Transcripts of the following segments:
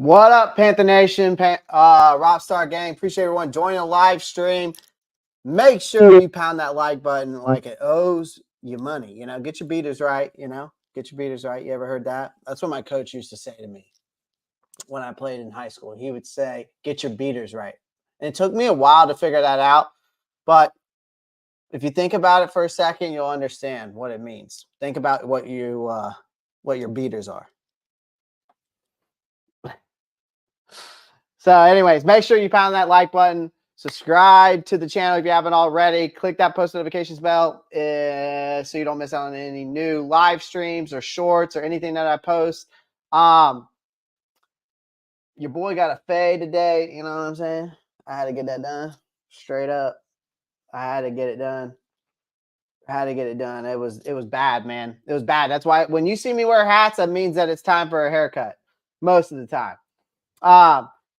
What up, Panther Nation, Rockstar Gang? Appreciate everyone joining the live stream. Make sure you pound that like button like it owes you money. You know, get your beaters right. Get your beaters right. You ever heard that? That's what my coach used to say to me when I played in high school. He would say, get your beaters right. And it took me a while to figure that out. But if you think about it for a second, you'll understand what it means. Think about what your beaters are. So anyways, make sure you pound that like button. Subscribe to the channel if you haven't already. Click that post notifications bell so you don't miss out on any new live streams or shorts or anything that I post. Your boy got a fade today. You know what I'm saying? I had to get that done. Straight up. I had to get it done. It was bad, man. It was bad. That's why when you see me wear hats, that means that it's time for a haircut most of the time.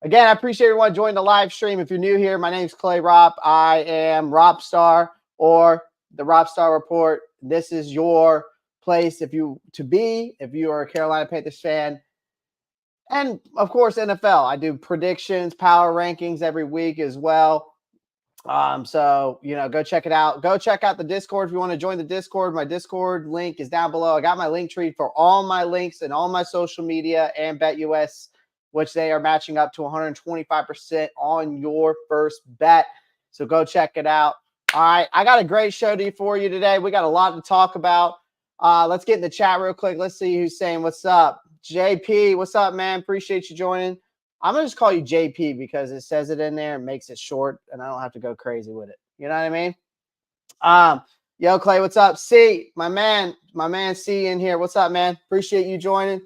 Again, I appreciate everyone joining the live stream. If you're new here, my name is Clay Ropp. I am Roppstar or the Roppstar Report. This is your place if you are a Carolina Panthers fan. And, of course, NFL. I do predictions, power rankings every week as well. So, go check it out. Go check out the Discord if you want to join the Discord. My Discord link is down below. I got my link tree for all my links and all my social media and BetUS, which they are matching up to 125% on your first bet. So go check it out. All right, I got a great show for you today. We got a lot to talk about. Let's get in the chat real quick. Let's see who's saying what's up. JP, what's up, man? Appreciate you joining. I'm going to just call you JP because it says it in there and makes it short, and I don't have to go crazy with it. You know what I mean? Yo, Clay, what's up? C, my man C in here. What's up, man? Appreciate you joining.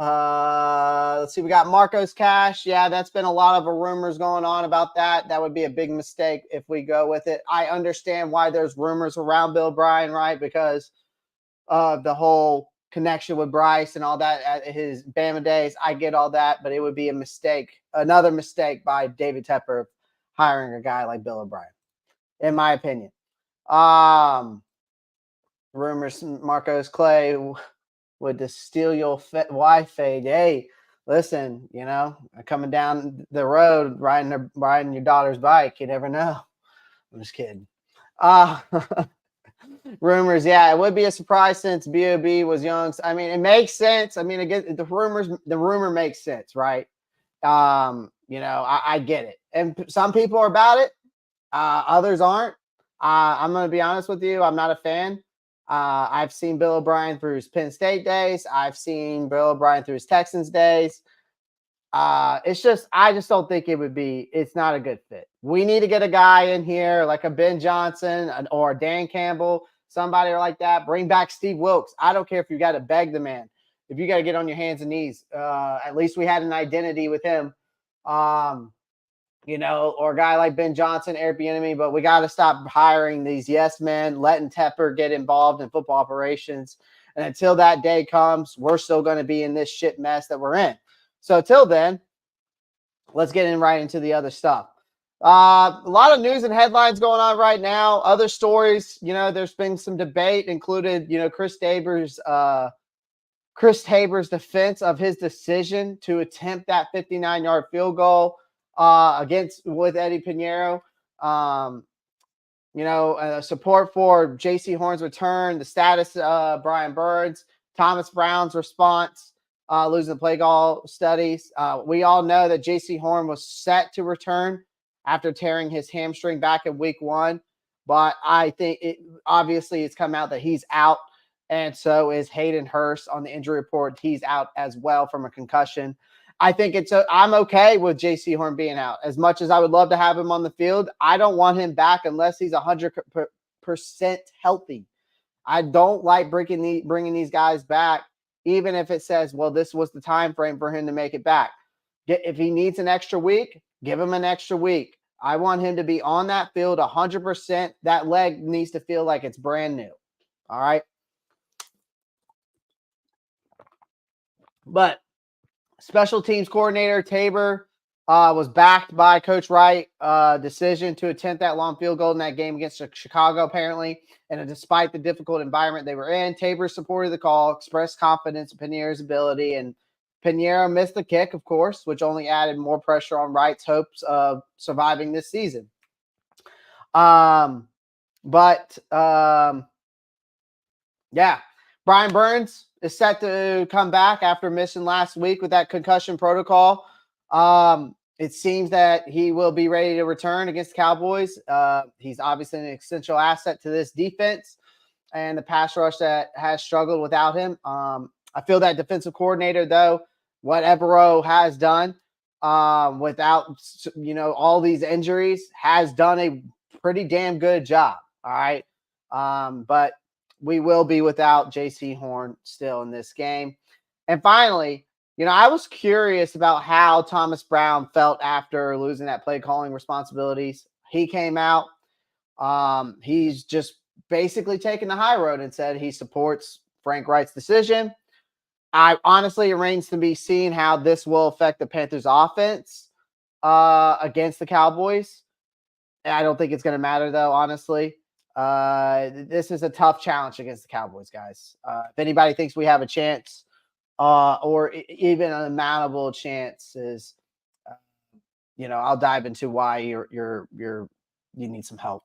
Let's see. We got Marcos Cash. Yeah, that's been a lot of rumors going on about that. That would be a big mistake if we go with it. I understand why there's rumors around Bill Bryan, right? Because of the whole connection with Bryce and all that at his Bama days. I get all that, but it would be a mistake, another mistake by David Tepper hiring a guy like Bill O'Brien, in my opinion. Rumors, Marcos Clay would to steal your wife fade. Hey, listen, coming down the road, riding your daughter's bike. You never know. I'm just kidding. Rumors, yeah, it would be a surprise since B.O.B. was young. I mean, it makes sense. I mean, again, the rumor makes sense, right? I get it. And some people are about it. Others aren't. I'm going to be honest with you. I'm not a fan. I've seen Bill O'Brien through his Penn State days. I've seen Bill O'Brien through his Texans days. I just don't think it's not a good fit. We need to get a guy in here like a Ben Johnson or a Dan Campbell, somebody like that. Bring back Steve Wilkes. I don't care if you got to beg the man. If you got to get on your hands and knees, at least we had an identity with him. Or a guy like Ben Johnson, Eric Bieniemy, but we got to stop hiring these yes men, letting Tepper get involved in football operations. And until that day comes, we're still going to be in this shit mess that we're in. So till then, let's get right into the other stuff. A lot of news and headlines going on right now. Other stories, there's been some debate, included, Chris Tabor's defense of his decision to attempt that 59-yard field goal with Eddie Pinheiro. Support for J.C. Horn's return, the status of Brian Burns, Thomas Brown's response, losing the play call studies. We all know that J.C. Horn was set to return after tearing his hamstring back in week 1. But I think obviously it's come out that he's out. And so is Hayden Hurst on the injury report. He's out as well from a concussion. I think I'm okay with J.C. Horn being out. As much as I would love to have him on the field, I don't want him back unless he's 100% healthy. I don't like bringing these guys back, even if it says, well, this was the time frame for him to make it back. If he needs an extra week, give him an extra week. I want him to be on that field 100%. That leg needs to feel like it's brand new. All right. But special teams coordinator Tabor was backed by Coach Wright. Decision to attempt that long field goal in that game against Chicago, apparently. And despite the difficult environment they were in, Tabor supported the call, expressed confidence in Pinheiro's ability, and Pinheiro missed the kick, of course, which only added more pressure on Wright's hopes of surviving this season. Yeah, Brian Burns is set to come back after missing last week with that concussion protocol. It seems that he will be ready to return against the Cowboys. He's obviously an essential asset to this defense and the pass rush that has struggled without him. I feel that defensive coordinator, though, what Evero has done without, all these injuries, has done a pretty damn good job. All right. But we will be without J.C. Horn still in this game. And finally, I was curious about how Thomas Brown felt after losing that play calling responsibilities. He came out. He's just basically taken the high road and said he supports Frank Wright's decision. It remains to be seen how this will affect the Panthers offense against the Cowboys. I don't think it's going to matter, though, honestly. This is a tough challenge against the Cowboys, guys. If anybody thinks we have a chance or even an amountable chance, is, I'll dive into why you need some help.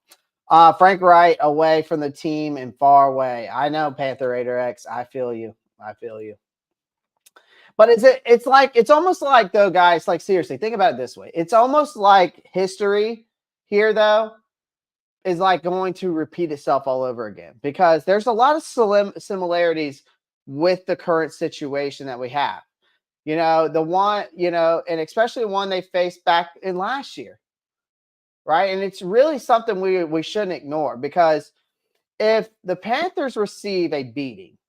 Frank Wright away from the team and far away. I know, Panther Raider X. I feel you. But it's almost like, though, guys, like, seriously, think about it this way. It's almost like history here, though, is like going to repeat itself all over again, because there's a lot of similarities with the current situation that we have. The one, and especially one they faced back in last year. Right. And it's really something we shouldn't ignore, because if the Panthers receive a beating,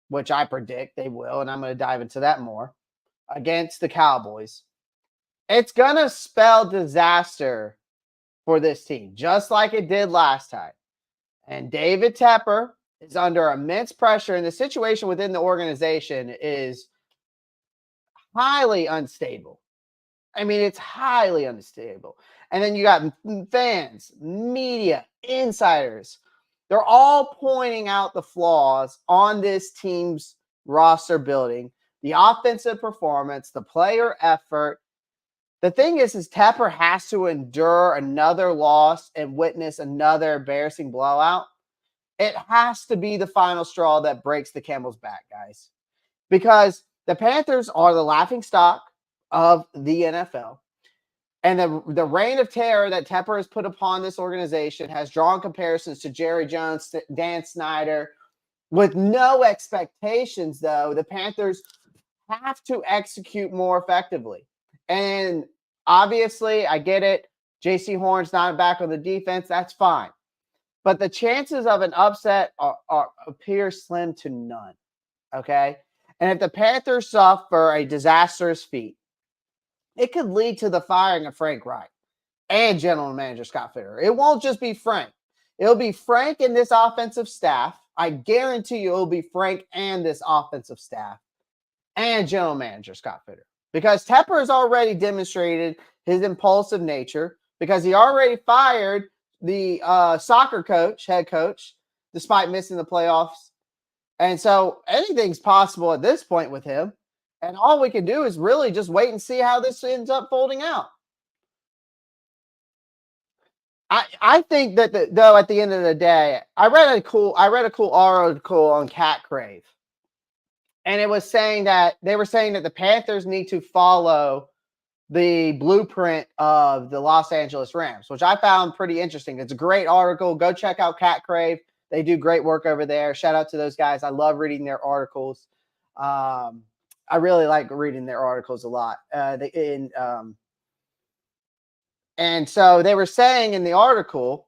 which I predict they will, and I'm going to dive into that more, against the Cowboys, it's going to spell disaster for this team, just like it did last time. And David Tepper is under immense pressure, and the situation within the organization is highly unstable. I mean, it's highly unstable. And then you got fans, media, insiders. They're all pointing out the flaws on this team's roster building, the offensive performance, the player effort. The thing is Tepper has to endure another loss and witness another embarrassing blowout. It has to be the final straw that breaks the camel's back, guys, because the Panthers are the laughingstock of the NFL. And the reign of terror that Tepper has put upon this organization has drawn comparisons to Jerry Jones, Dan Snyder. With no expectations, though, the Panthers have to execute more effectively. And obviously, I get it. J.C. Horn's not back on the defense. That's fine. But the chances of an upset appear slim to none. Okay? And if the Panthers suffer a disastrous feat, it could lead to the firing of Frank Wright and general manager Scott Fitterer. It won't just be Frank. It'll be Frank and this offensive staff. I guarantee you it'll be Frank and this offensive staff and general manager Scott Fitterer. Because Tepper has already demonstrated his impulsive nature because he already fired the soccer coach, head coach, despite missing the playoffs. And so anything's possible at this point with him. And all we can do is really just wait and see how this ends up folding out. I think that though at the end of the day, I read a cool article on Cat Crave, and it was saying that they were saying that the Panthers need to follow the blueprint of the Los Angeles Rams, which I found pretty interesting. It's a great article. Go check out Cat Crave. They do great work over there. Shout out to those guys. I love reading their articles. I really like reading their articles a lot. And so they were saying in the article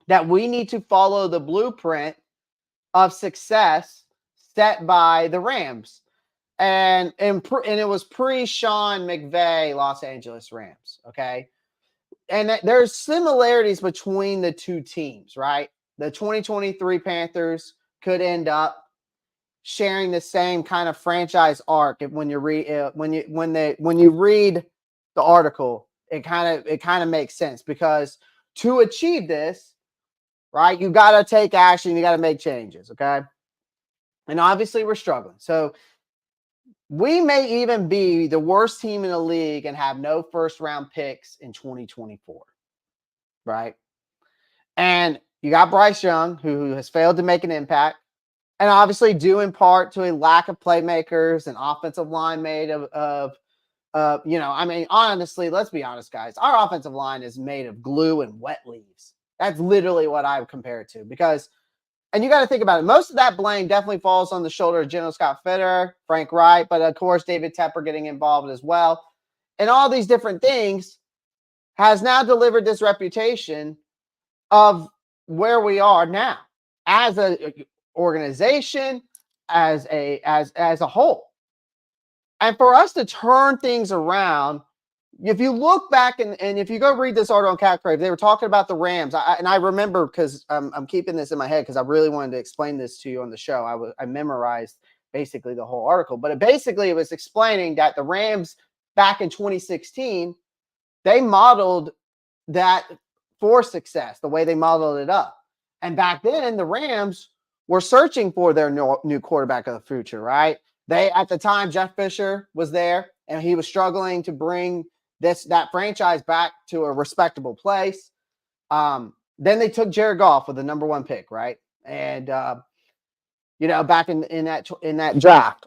that we need to follow the blueprint of success set by the Rams. And it was pre-Sean McVay Los Angeles Rams, okay? And there's similarities between the two teams, right? The 2023 Panthers could end up sharing the same kind of franchise arc when you read the article. It kind of makes sense, because to achieve this, right, you got to take action, you got to make changes, okay? And obviously we're struggling. So we may even be the worst team in the league and have no first round picks in 2024, right? And you got Bryce Young, who has failed to make an impact, and obviously due in part to a lack of playmakers and offensive line made of I mean, honestly, let's be honest, guys. Our offensive line is made of glue and wet leaves. That's literally what I would compare it to, because and you got to think about it. Most of that blame definitely falls on the shoulder of General Scott Fitter, Frank Wright, but of course, David Tepper getting involved as well. And all these different things has now delivered this reputation of where we are now as an organization, as a whole. And for us to turn things around, if you look back and if you go read this article on Cat Crave, they were talking about the Rams. I remember, because I'm keeping this in my head because I really wanted to explain this to you on the show. I memorized basically the whole article, but it was explaining that the Rams back in 2016, they modeled that for success, the way they modeled it up. And back then, the Rams were searching for their new quarterback of the future, right? At the time, Jeff Fisher was there, and he was struggling to bring that franchise back to a respectable place. Then they took Jared Goff with the number 1 pick, right? And back in that draft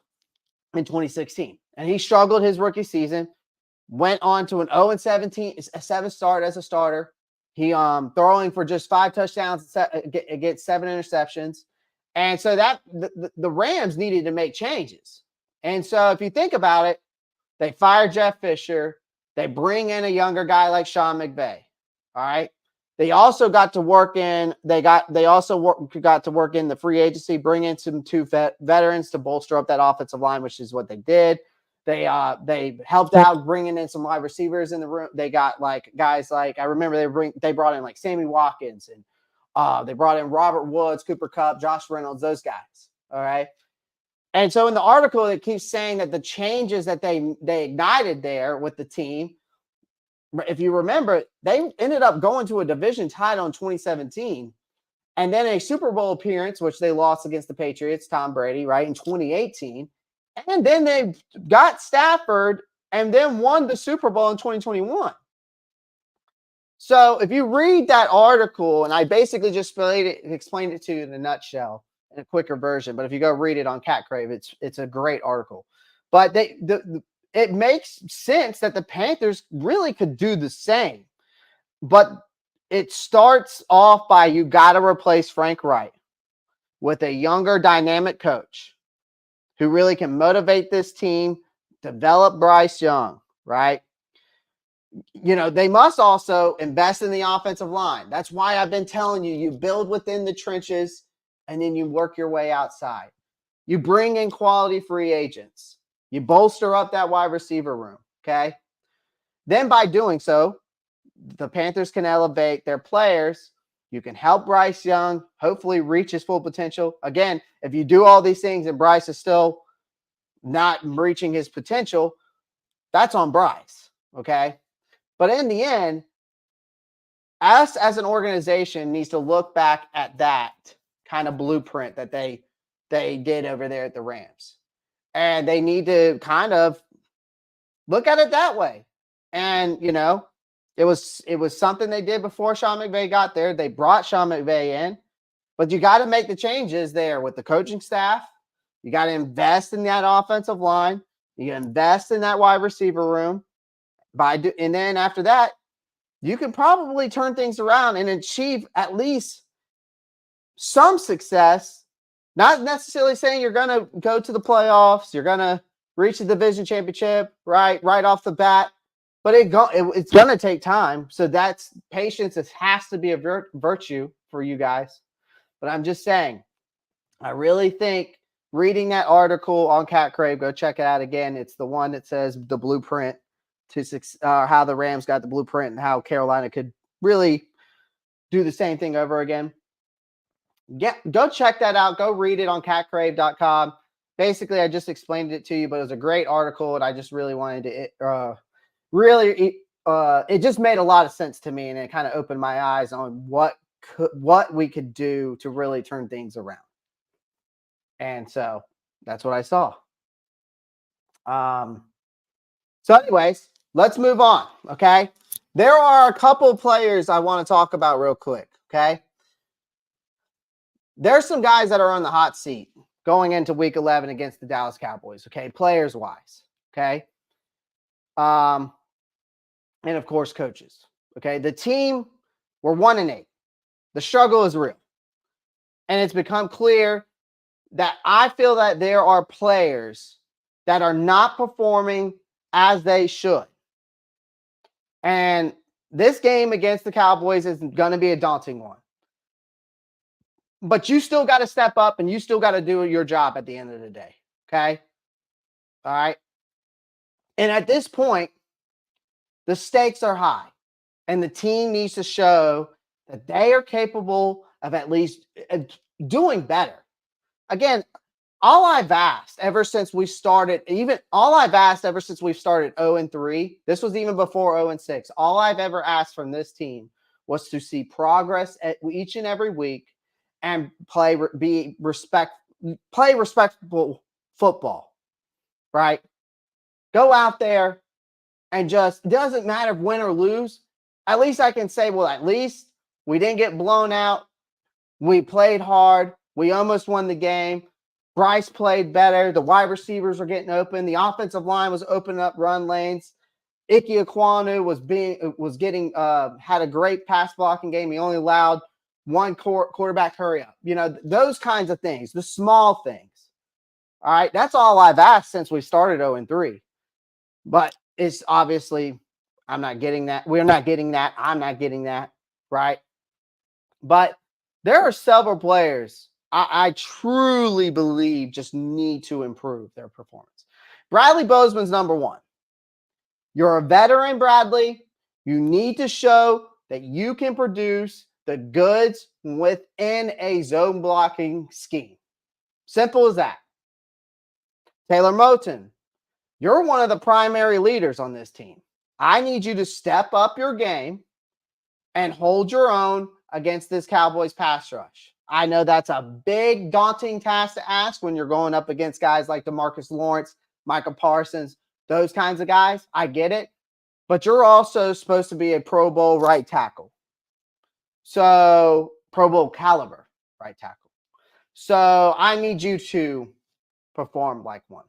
in 2016, and he struggled his rookie season. Went on to an 0-7 start as a starter. He throwing for just 5 touchdowns against 7 interceptions. And so that the Rams needed to make changes. And so if you think about it, they fired Jeff Fisher. They bring in a younger guy like Sean McVay. All right. They also got to work in. Got to work in the free agency, bring in some 2 veterans to bolster up that offensive line, which is what they did. They helped out bringing in some wide receivers in the room. They got guys like, I remember they brought in like Sammy Watkins, and they brought in Robert Woods, Cooper Kupp, Josh Reynolds, those guys. All right. And so in the article, it keeps saying that the changes that they ignited there with the team, if you remember, they ended up going to a division title in 2017, and then a Super Bowl appearance, which they lost against the Patriots, Tom Brady, right, in 2018. And then they got Stafford and then won the Super Bowl in 2021. So if you read that article, and I basically just explained it to you in a nutshell in a quicker version, but if you go read it on Cat Crave, it's a great article. But it makes sense that the Panthers really could do the same. But it starts off by, you got to replace Frank Wright with a younger, dynamic coach who really can motivate this team, develop Bryce Young, right? They must also invest in the offensive line. That's why I've been telling you, you build within the trenches and then you work your way outside. You bring in quality free agents. You bolster up that wide receiver room, okay? Then by doing so, the Panthers can elevate their players. You can help Bryce Young hopefully reach his full potential. Again, if you do all these things and Bryce is still not reaching his potential, that's on Bryce, okay? But in the end, us as an organization needs to look back at that kind of blueprint that they did over there at the Rams. And they need to kind of look at it that way. And, it was something they did before Sean McVay got there. They brought Sean McVay in, but you got to make the changes there with the coaching staff. You got to invest in that offensive line. You invest in that wide receiver room. And then after that, you can probably turn things around and achieve at least some success. Not necessarily saying you're going to go to the playoffs, you're going to reach the division championship right off the bat, but it's going to take time. So that's patience. It has to be a virtue for you guys. But I'm just saying, I really think reading that article on Cat Crave, go check it out again. It's the one that says the blueprint to how the Rams got the blueprint and how Carolina could really do the same thing over again. Go check that out. Go read it on catcrave.com. Basically, I just explained it to you, but it was a great article, and I just really wanted to it just made a lot of sense to me, and it kind of opened my eyes on what we could do to really turn things around. And so that's what I saw. So anyways, let's move on, okay? There are a couple of players I want to talk about real quick, okay? There's some guys that are on the hot seat going into week 11 against the Dallas Cowboys, okay? Players-wise, okay? And, of course, coaches, okay? The team, we're 1-8. The struggle is real. And it's become clear that I feel that there are players that are not performing as they should. And this game against the Cowboys is going to be a daunting one. But you still got to step up and you still got to do your job at the end of the day. Okay? All right? And at this point, the stakes are high. And the team needs to show that they are capable of at least doing better. Again, all I've asked ever since we started, 0-3, this was even before 0-6. All I've ever asked from this team was to see progress at each and every week and play respectable football, right? Go out there and just, doesn't matter win or lose. At least I can say, well, at least we didn't get blown out. We played hard. We almost won the game. Bryce played better. The wide receivers were getting open. The offensive line was opening up run lanes. Ike Ekwonu had a great pass blocking game. He only allowed one quarterback hurry up. Those kinds of things, the small things. All right, that's all I've asked since we started 0-3. But it's obviously I'm not getting that. We're not getting that. I'm not getting that, right? But there are several players I truly believe just need to improve their performance. Bradley Bozeman's number one. You're a veteran, Bradley. You need to show that you can produce the goods within a zone blocking scheme. Simple as that. Taylor Moton, you're one of the primary leaders on this team. I need you to step up your game and hold your own against this Cowboys pass rush. I know that's a big, daunting task to ask when you're going up against guys like DeMarcus Lawrence, Michael Parsons, those kinds of guys. I get it. But you're also supposed to be a Pro Bowl right tackle. So, Pro Bowl caliber right tackle. So, I need you to perform like one.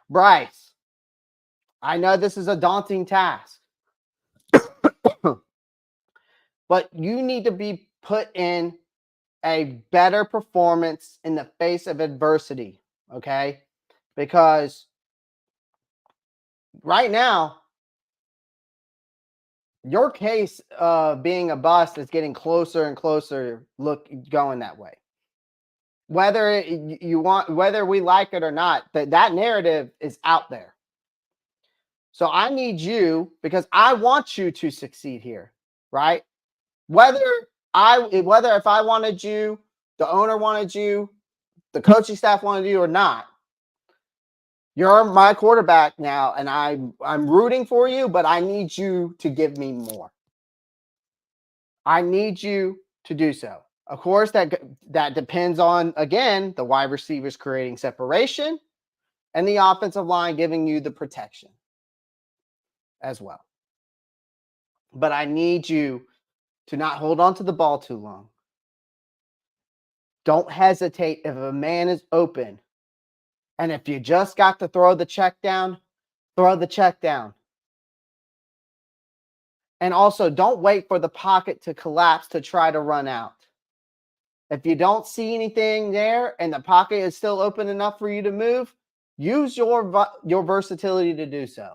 Bryce, I know this is a daunting task. But you need to be put in a better performance in the face of adversity, okay? Because right now, your case of being a bust is getting closer and closer going that way. Whether we like it or not, that narrative is out there. So I need you, because I want you to succeed here, right? Whether if I wanted you, the owner wanted you, the coaching staff wanted you or not, you're my quarterback now, and I'm rooting for you, but I need you to give me more. I need you to do so. Of course, that depends on, again, the wide receivers creating separation and the offensive line giving you the protection as well. But I need you to not hold on to the ball too long. Don't hesitate if a man is open. And if you just got to throw the check down, throw the check down. And also, don't wait for the pocket to collapse to try to run out. If you don't see anything there and the pocket is still open enough for you to move, use your versatility to do so.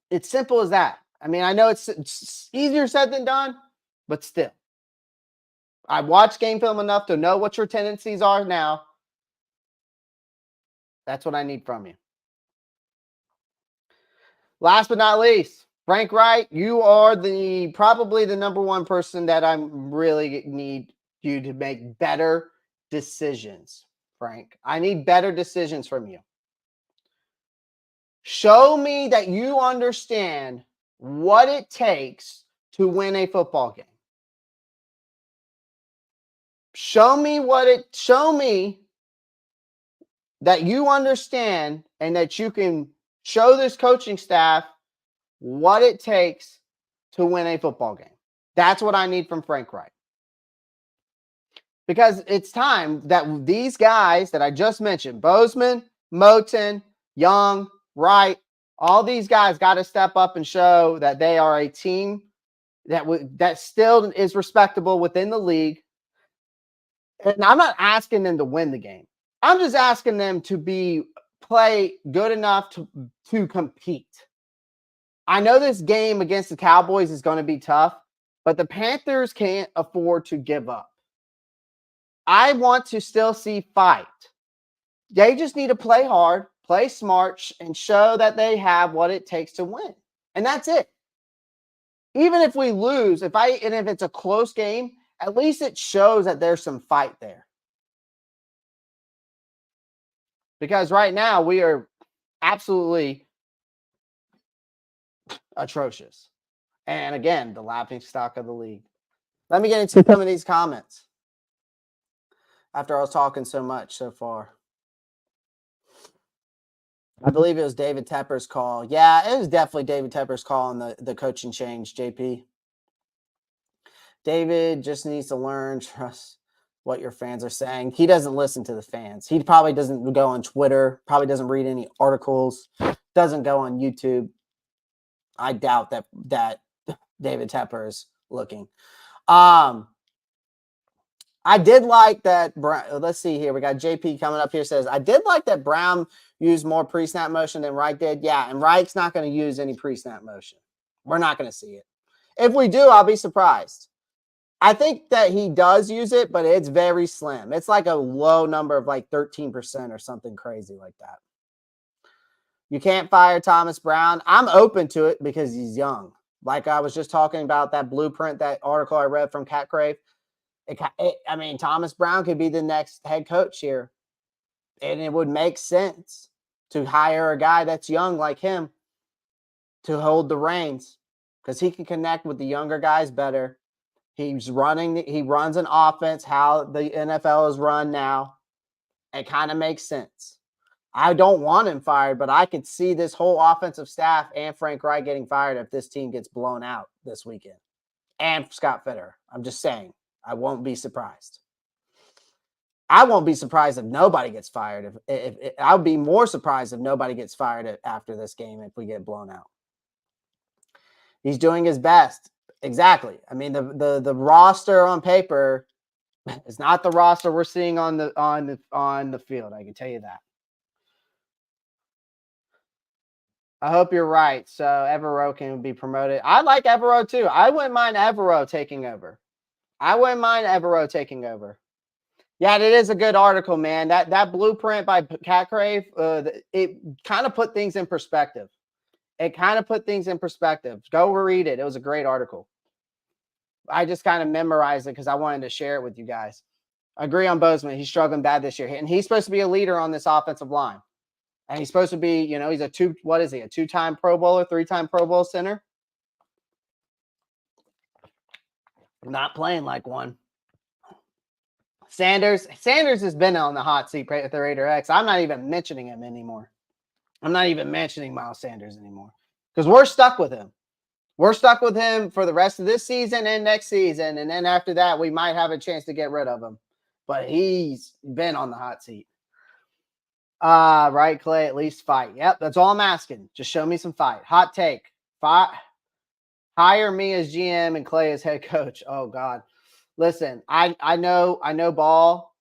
It's simple as that. I mean, I know it's easier said than done, but still. I've watched game film enough to know what your tendencies are now. That's what I need from you. Last but not least, Frank Wright, you are probably the number one person that I really need you to make better decisions, Frank. I need better decisions from you. Show me that you understand what it takes to win a football game. Show me that you understand and that you can show this coaching staff what it takes to win a football game. That's what I need from Frank Wright. Because it's time that these guys that I just mentioned, Bozeman, Moten, Young, Wright, all these guys got to step up and show that they are a team that still is respectable within the league. And I'm not asking them to win the game. I'm just asking them to play good enough to compete. I know this game against the Cowboys is going to be tough, but the Panthers can't afford to give up. I want to still see fight. They just need to play hard, play smart, and show that they have what it takes to win. And that's it. Even if we lose, if it's a close game, at least it shows that there's some fight there. Because right now we are absolutely atrocious. And again, the laughing stock of the league. Let me get into some of these comments after I was talking so much so far. I believe it was David Tepper's call. Yeah, it was definitely David Tepper's call on the coaching change, JP. David just needs to learn, trust what your fans are saying. He doesn't listen to the fans. He probably doesn't go on Twitter, probably doesn't read any articles, doesn't go on YouTube. I doubt that David Tepper is looking. I did like that. Let's see here. We got JP coming up here. Says, I did like that Brown used more pre-snap motion than Wright did. Yeah, and Wright's not going to use any pre-snap motion. We're not going to see it. If we do, I'll be surprised. I think that he does use it, but it's very slim. It's like a low number of like 13% or something crazy like that. You can't fire Thomas Brown. I'm open to it because he's young. Like I was just talking about that blueprint, that article I read from Cat Crave. Thomas Brown could be the next head coach here. And it would make sense to hire a guy that's young like him to hold the reins because he can connect with the younger guys better. He runs an offense how the NFL is run now. It kind of makes sense. I don't want him fired, but I could see this whole offensive staff and Frank Wright getting fired if this team gets blown out this weekend. And Scott Fitter. I'm just saying. I won't be surprised. I won't be surprised if nobody gets fired. If I would be more surprised if nobody gets fired after this game if we get blown out. He's doing his best. Exactly. I mean, the roster on paper is not the roster we're seeing on the field. I can tell you that. I hope you're right. So Evero can be promoted. I like Evero too. I wouldn't mind Evero taking over. Yeah, it is a good article, man. That blueprint by Cat Crave, it kind of put things in perspective. Go read it. It was a great article. I just kind of memorized it because I wanted to share it with you guys. I agree on Bozeman. He's struggling bad this year. And he's supposed to be a leader on this offensive line. And he's supposed to be, he's a two-time Pro Bowler, 3-time Pro Bowl center. Not playing like one. Sanders has been on the hot seat with the Raider X. I'm not even mentioning him anymore. I'm not even mentioning Miles Sanders anymore because we're stuck with him. We're stuck with him for the rest of this season and next season. And then after that, we might have a chance to get rid of him. But he's been on the hot seat. Right, Clay, at least fight. Yep, that's all I'm asking. Just show me some fight. Hot take. Hire me as GM and Clay as head coach. Oh God. Listen, I know ball.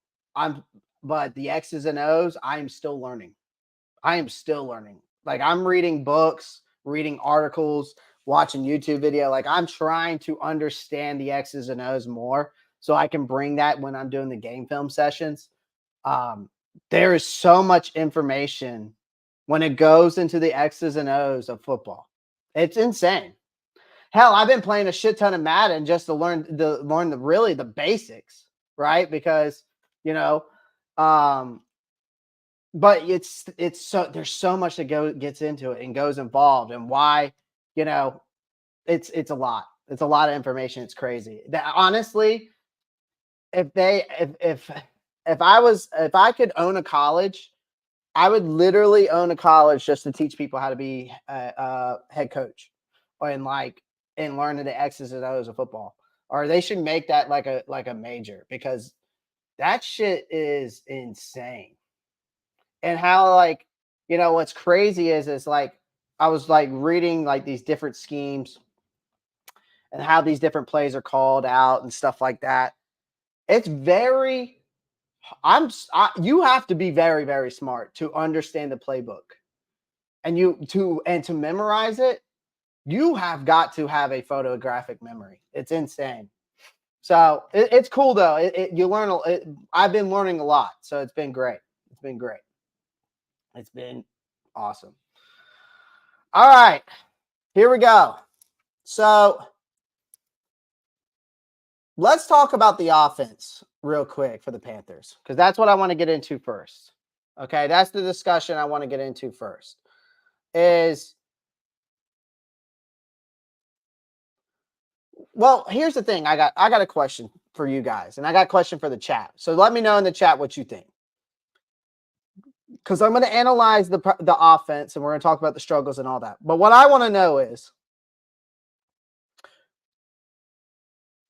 But the X's and O's, I'm still learning. Like I'm reading books, reading articles, watching YouTube video. Like I'm trying to understand the X's and O's more so I can bring that when I'm doing the game film sessions. There is so much information when it goes into the X's and O's of football. It's insane. Hell, I've been playing a shit ton of Madden just to learn the basics, right? Because but it's so there's so much that gets into it and goes involved, and why it's a lot. It's a lot of information. It's crazy. That honestly, if I could own a college, I would literally own a college just to teach people how to be a head coach, and learn the X's and O's of football. Or they should make that like a major, because that shit is insane. And how what's crazy is like I was like reading like these different schemes and how these different plays are called out and stuff like that. It's very you have to be very, very smart to understand the playbook, and to memorize it. You have got to have a photographic memory. It's insane. So it's cool though. You learn. I've been learning a lot, so it's been great. It's been great. It's been awesome. All right, here we go. So let's talk about the offense real quick for the Panthers, because that's what I want to get into first. Okay, that's the discussion I want to get into first. Well, here's the thing. I got a question for you guys, and I got a question for the chat. So let me know in the chat what you think, because I'm going to analyze the offense, and we're going to talk about the struggles and all that. But what I want to know is,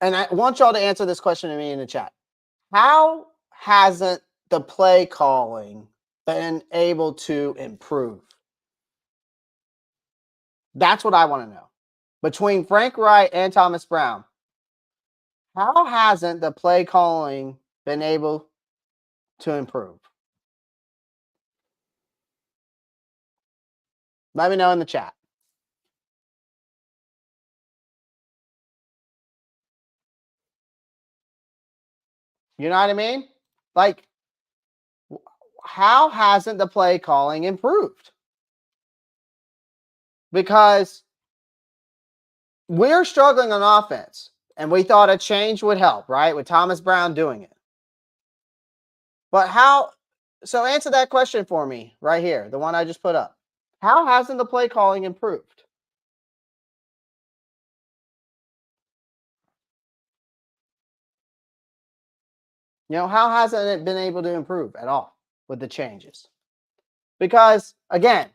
and I want y'all to answer this question to me in the chat: how hasn't the play calling been able to improve? That's what I want to know. Between Frank Wright and Thomas Brown, how hasn't the play calling been able to improve? Let me know in the chat. You know what I mean? Like, how hasn't the play calling improved? Because we're struggling on offense, and we thought a change would help, right? With Thomas Brown doing it. But how? So answer that question for me right here, the one I just put up. How hasn't the play calling improved? How hasn't it been able to improve at all with the changes? Because, again,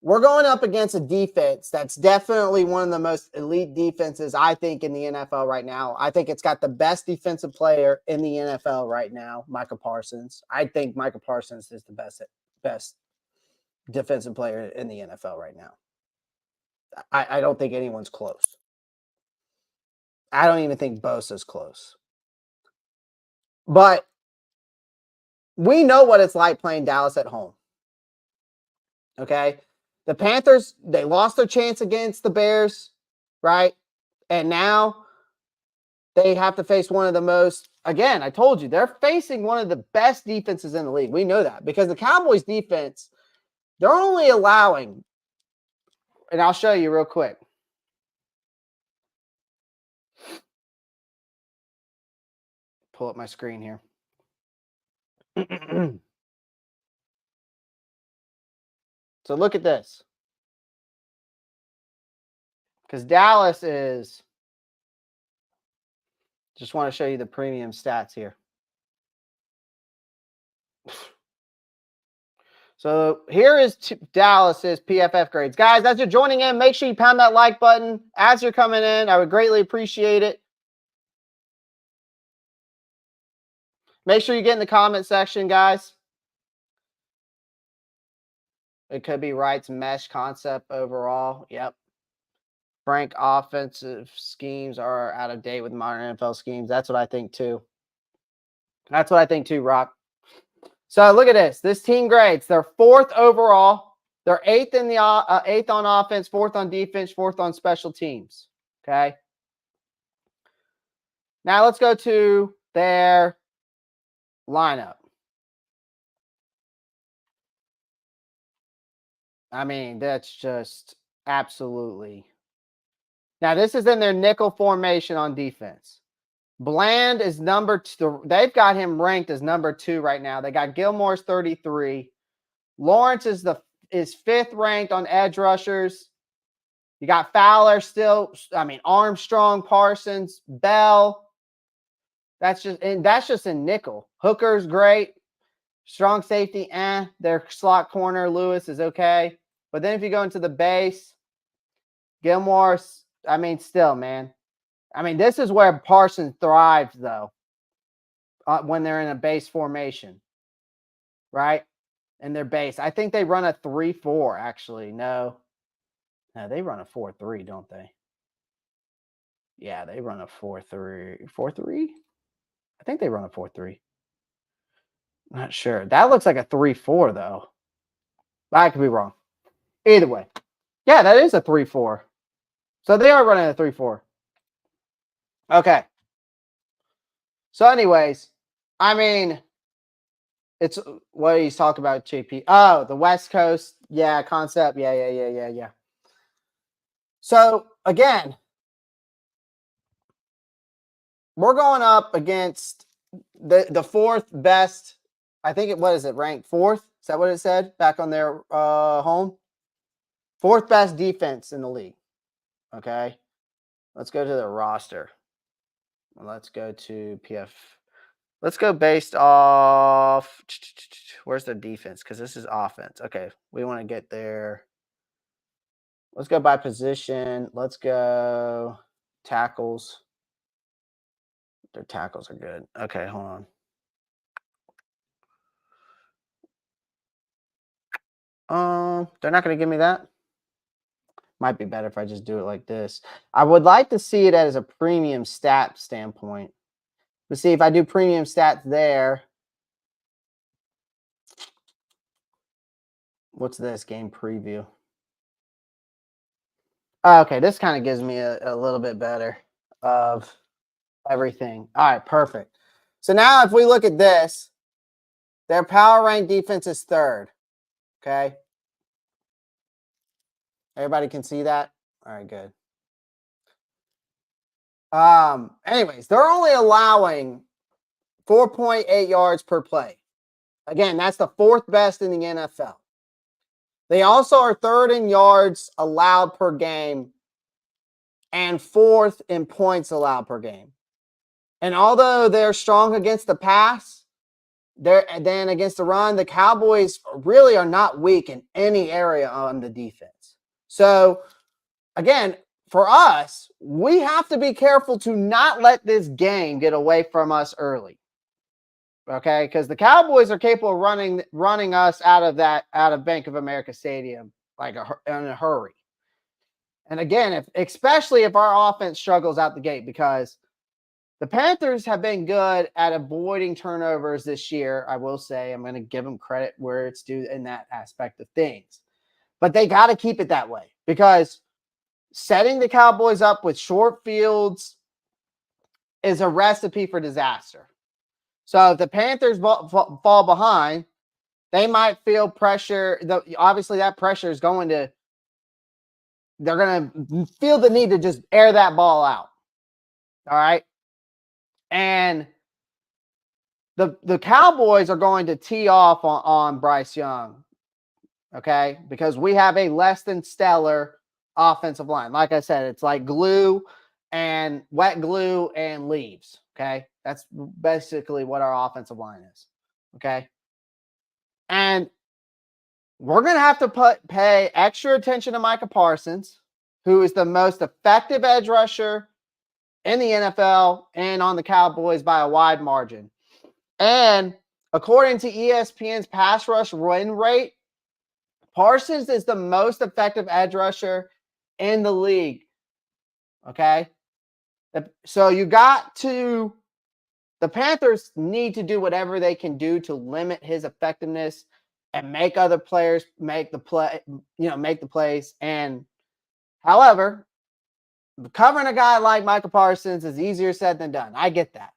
we're going up against a defense that's definitely one of the most elite defenses, I think, in the NFL right now. I think it's got the best defensive player in the NFL right now, Micah Parsons. I think Micah Parsons is the best defensive player in the NFL right now. I don't think anyone's close. I don't even think Bosa's close. But we know what it's like playing Dallas at home. Okay? The Panthers, they lost their chance against the Bears, right? And now they have to face one of the most, again, I told you, they're facing one of the best defenses in the league. We know that because the Cowboys defense, they're only allowing, and I'll show you real quick. Pull up my screen here. So look at this. Because Dallas is Just want to show you the premium stats here. So here is Dallas's PFF grades. Guys, as you're joining in, make sure you pound that like button as you're coming in. I would greatly appreciate it. Make sure you get in the comment section, guys. It could be Wright's mesh concept overall. Yep. Frank offensive schemes are out of date with modern NFL schemes. That's what I think too. That's what I think too, Rock. So look at this. This team grades. They're 4th overall. They're 8th in the 8th on offense, 4th on defense, 4th on special teams. Okay. Now let's go to their lineup. I mean, that's just absolutely. Now this is in their nickel formation on defense. Bland is number 2. They've got him ranked as number 2 right now. They got Gilmore's 33. Lawrence is 5th ranked on edge rushers. You got Fowler still. I mean, Armstrong, Parsons, Bell. That's just in nickel. Hooker's great. Strong safety, their slot corner, Lewis, is okay. But then if you go into the base, Gilmore, I mean, still, man. I mean, this is where Parsons thrives, though, when they're in a base formation, right? In their base. I think they run a 3-4, actually. No, they run a 4-3, don't they? Yeah, they run a 4-3. 4-3? I think they run a 4-3. Not sure. That looks like a 3-4, though. I could be wrong. Either way. Yeah, that is a 3-4. So they are running a 3-4. Okay. So anyways, I mean, it's what he's talking about, JP. Oh, the West Coast. Yeah, concept. Yeah. So again, we're going up against the 4th best. I think what is it, ranked 4th? Is that what it said back on their home? 4th best defense in the league. Okay. Let's go to the roster. Let's go to PF. Let's go based off. Where's their defense? Because this is offense. Okay. We want to get there. Let's go by position. Let's go tackles. Their tackles are good. Okay. Hold on. They're not going to give me that. Might be better if I just do it like this. I would like to see it as a premium stat standpoint. Let's see if I do premium stats there. What's this? Game preview. Okay, this kind of gives me a little bit better of everything. All right, perfect. So now if we look at this, their power rank defense is 3rd. Okay. Everybody can see that? All right, good. Anyways, they're only allowing 4.8 yards per play. Again, that's the 4th best in the NFL. They also are 3rd in yards allowed per game and 4th in points allowed per game. And although they're strong against the pass, then against the run, the Cowboys really are not weak in any area on the defense. So, again, for us, we have to be careful to not let this game get away from us early. Okay, because the Cowboys are capable of running us out of Bank of America Stadium in a hurry. And again, especially if our offense struggles out the gate, because the Panthers have been good at avoiding turnovers this year. I will say I'm going to give them credit where it's due in that aspect of things, but they got to keep it that way, because setting the Cowboys up with short fields is a recipe for disaster. So if the Panthers fall behind, they might feel pressure. Obviously, that pressure is they're going to feel the need to just air that ball out. All right. And the Cowboys are going to tee off on Bryce Young. Okay. Because we have a less than stellar offensive line. Like I said, it's like glue and wet glue and leaves. Okay. That's basically what our offensive line is. Okay. And we're going to have to pay extra attention to Micah Parsons, who is the most effective edge rusher in the NFL and on the Cowboys by a wide margin. And according to ESPN's pass rush win rate, Parsons is the most effective edge rusher in the league. Okay. So the Panthers need to do whatever they can do to limit his effectiveness and make other players make the plays. And however, covering a guy like Micah Parsons is easier said than done. I get that.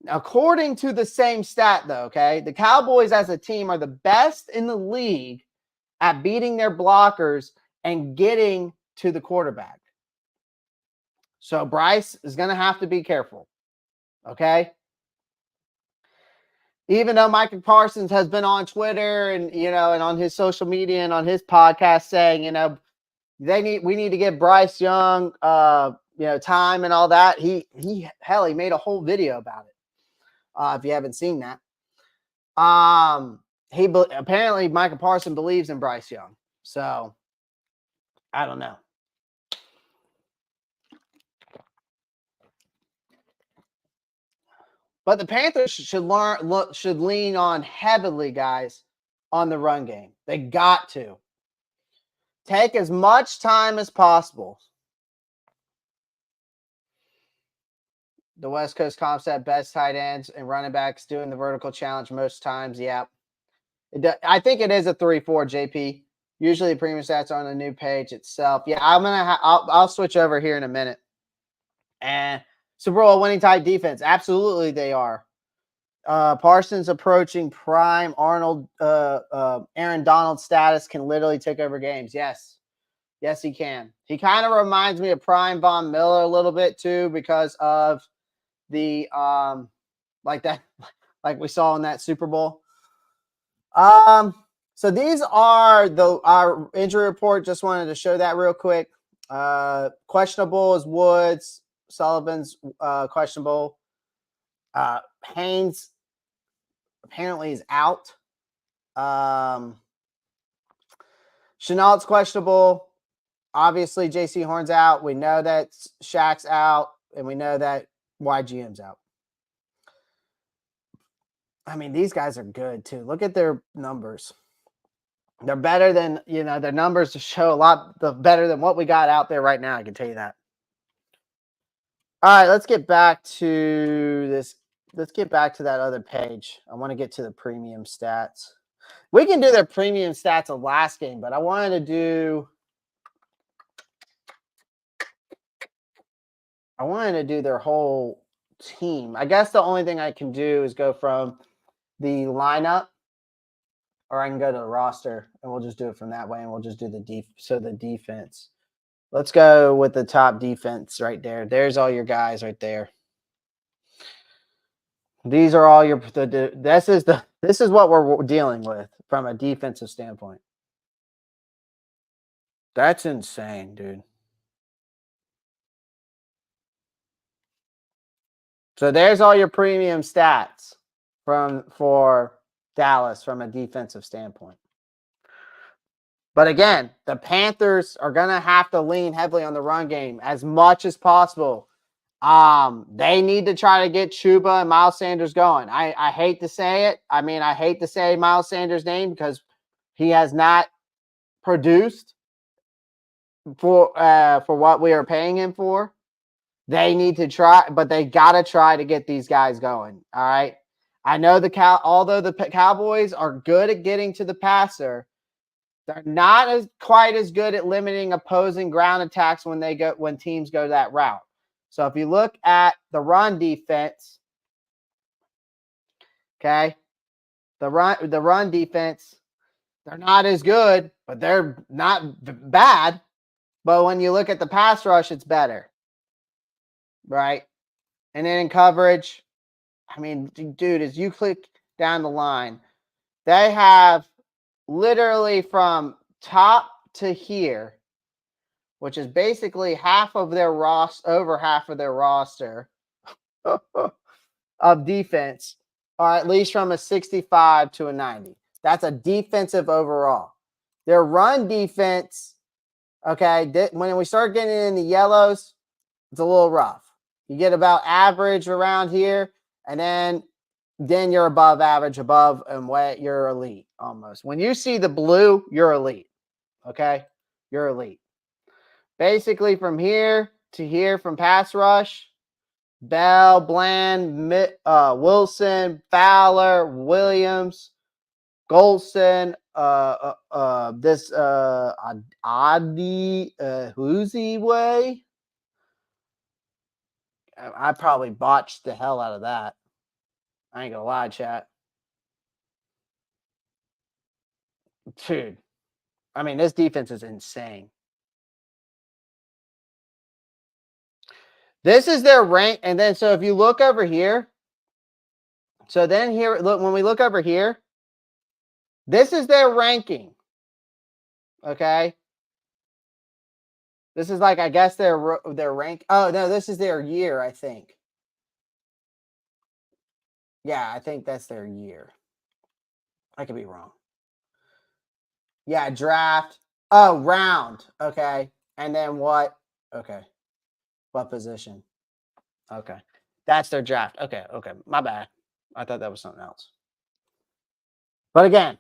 According to the same stat, though, okay, the Cowboys as a team are the best in the league at beating their blockers and getting to the quarterback. So Bryce is going to have to be careful, okay? Even though Micah Parsons has been on Twitter and on his social media and on his podcast saying, we need to give Bryce Young time and all that. He made a whole video about it. If you haven't seen that. Apparently Micah Parsons believes in Bryce Young. So I don't know. But the Panthers should lean on heavily, guys, on the run game. They got to take as much time as possible. The West Coast concept, best tight ends and running backs doing the vertical challenge most times. Yeah. I think it is a 3-4, JP. Usually the premium stats are on the new page itself. Yeah, I'll switch over here in a minute. And Super Bowl winning type defense. Absolutely they are. Parsons approaching prime Aaron Donald status, can literally take over games. Yes, he can. He kind of reminds me of prime Von Miller a little bit too, because of the like we saw in that Super Bowl. So these are our injury report. Just wanted to show that real quick. Questionable is Woods. Sullivan's questionable. Haynes apparently is out. Chenault's questionable. Obviously, JC Horn's out. We know that Shaq's out, and we know that YGM's out. I mean, these guys are good too. Look at their numbers. They're better than, their numbers show a lot better than what we got out there right now. I can tell you that. All right, let's get back to this. Let's get back to that other page. I want to get to the premium stats. We can do their premium stats of last game, but I wanted to do their whole team. I guess the only thing I can do is go from the lineup, or I can go to the roster, and we'll just do it from that way, and we'll just do the defense. Let's go with the top defense right there. There's all your guys right there. These are all your. This is what we're dealing with from a defensive standpoint. That's insane, dude. So there's all your premium stats for Dallas from a defensive standpoint. But again, the Panthers are going to have to lean heavily on the run game as much as possible. They need to try to get Chuba and Miles Sanders going. I hate to say it. I mean, I hate to say Miles Sanders' name because he has not produced for what we are paying him for. They need to try, but they got to try to get these guys going. All right. I know although the Cowboys are good at getting to the passer, they're not quite as good at limiting opposing ground attacks when teams go that route. So if you look at the run defense, okay, the run defense, they're not as good, but they're not bad. But when you look at the pass rush, it's better, right? And then in coverage, I mean, dude, as you click down the line, they have literally from top to here, which is basically over half of their roster, of defense are at least from a 65 to a 90. That's a defensive overall. Their run defense, okay, when we start getting in the yellows, it's a little rough. You get about average around here, and then you're above average, above and way you're elite almost. When you see the blue, you're elite. Okay, you're elite. Basically, from here to here, from pass rush, Bell, Bland, Wilson, Fowler, Williams, Golson, Adi, Whoozy way. I probably botched the hell out of that. I ain't gonna lie, chat. Dude, I mean, this defense is insane. This is their rank. And then, so if you look over here, so then here, look, when we look over here, this is their ranking. Okay. This is like, I guess their rank. Oh, no, this is their year, I think. Yeah, I think that's their year. I could be wrong. Yeah, draft. Oh, round. Okay. And then what? Okay. What position? Okay. That's their draft. Okay. Okay. My bad. I thought that was something else. But again,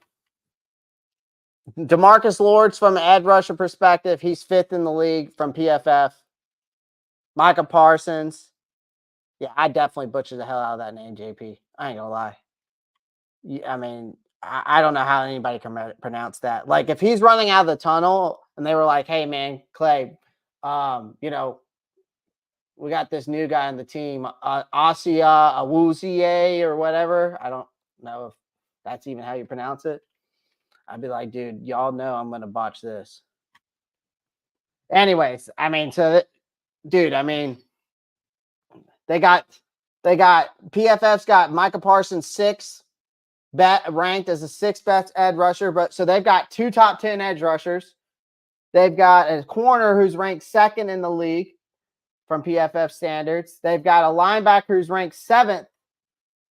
DeMarcus Lawrence, from an edge rusher perspective, he's 5th in the league from PFF. Micah Parsons. Yeah, I definitely butchered the hell out of that name, JP. I ain't gonna lie. I mean, I don't know how anybody can pronounce that. Like, if he's running out of the tunnel and they were like, hey, man, Clay, we got this new guy on the team, Asia Awuzie or whatever. I don't know if that's even how you pronounce it. I'd be like, dude, y'all know I'm going to botch this. Anyways, I mean, dude, I mean, they got PFF's got Micah Parsons 6th ranked as a 6th best edge rusher, but so they've got 2 top 10 edge rushers. They've got a corner who's ranked 2nd in the league from PFF standards. They've got a linebacker who's ranked 7th,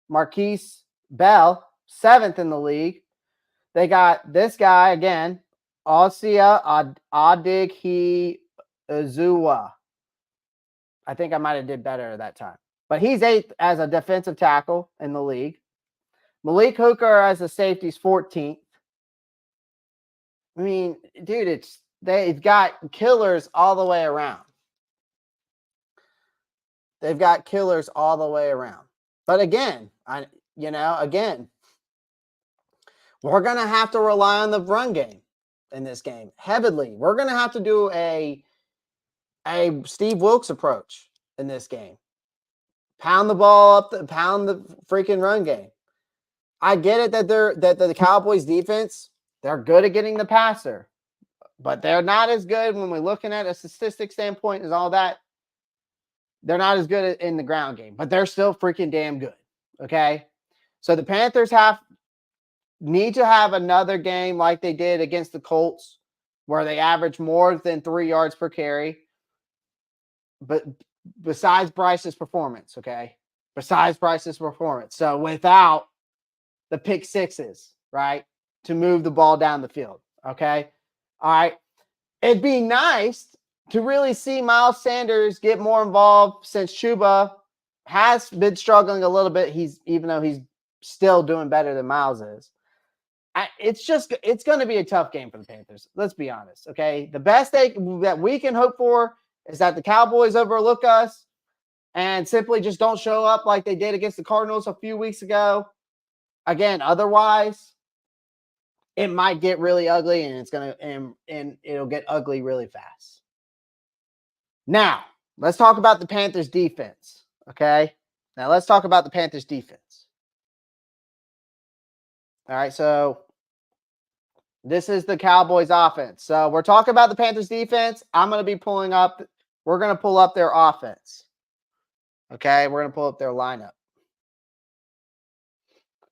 Marquise Bell, 7th in the league. They got this guy again, Osia Adighi Uzua. I think I might have did better at that time. But he's 8th as a defensive tackle in the league. Malik Hooker as a safety is 14th. I mean, dude, they've got killers all the way around. They've got killers all the way around. But again, we're going to have to rely on the run game in this game heavily. We're going to have to do a Steve Wilkes approach in this game. Pound the ball up, pound the freaking run game. I get it that the Cowboys defense, they're good at getting the passer, but they're not as good when we're looking at a statistic standpoint as all that. They're not as good in the ground game, but they're still freaking damn good. Okay. So the Panthers need to have another game like they did against the Colts, where they average more than 3 yards per carry. But besides Bryce's performance, okay? Besides Bryce's performance. So without the pick sixes, right? To move the ball down the field, okay? All right. It'd be nice to really see Miles Sanders get more involved, since Chuba has been struggling a little bit. Even though he's still doing better than Miles is. It's going to be a tough game for the Panthers. Let's be honest. Okay. The best that we can hope for is that the Cowboys overlook us and simply just don't show up like they did against the Cardinals a few weeks ago. Again, otherwise, it might get really ugly, and and it'll get ugly really fast. Now, let's talk about the Panthers defense. Okay. Now let's talk about the Panthers defense. All right. So this is the Cowboys offense. So we're talking about the Panthers defense. We're going to pull up their offense. Okay. We're going to pull up their lineup.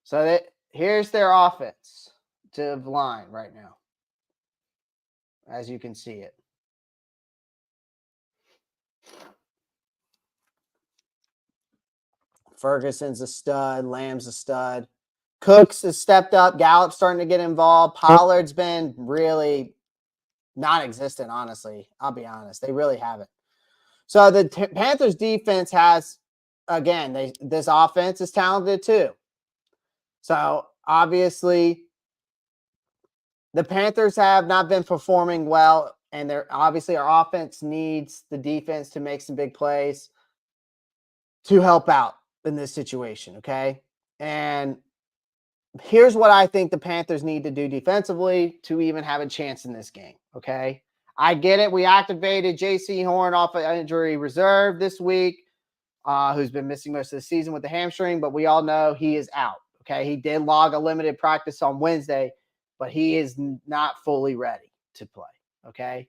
So here's their offensive line right now, as you can see it. Ferguson's a stud. Lamb's a stud. Cooks has stepped up. Gallup's starting to get involved. Pollard's been really non-existent, honestly. I'll be honest. They really haven't. So the Panthers defense has, again, this offense is talented too. So obviously the Panthers have not been performing well, and they're obviously our offense needs the defense to make some big plays to help out in this situation. Okay. And here's what I think the Panthers need to do defensively to even have a chance in this game. Okay. I get it. We activated JC Horn off of injury reserve this week, who's been missing most of the season with the hamstring, but we all know he is out. Okay. He did log a limited practice on Wednesday, but he is not fully ready to play. Okay.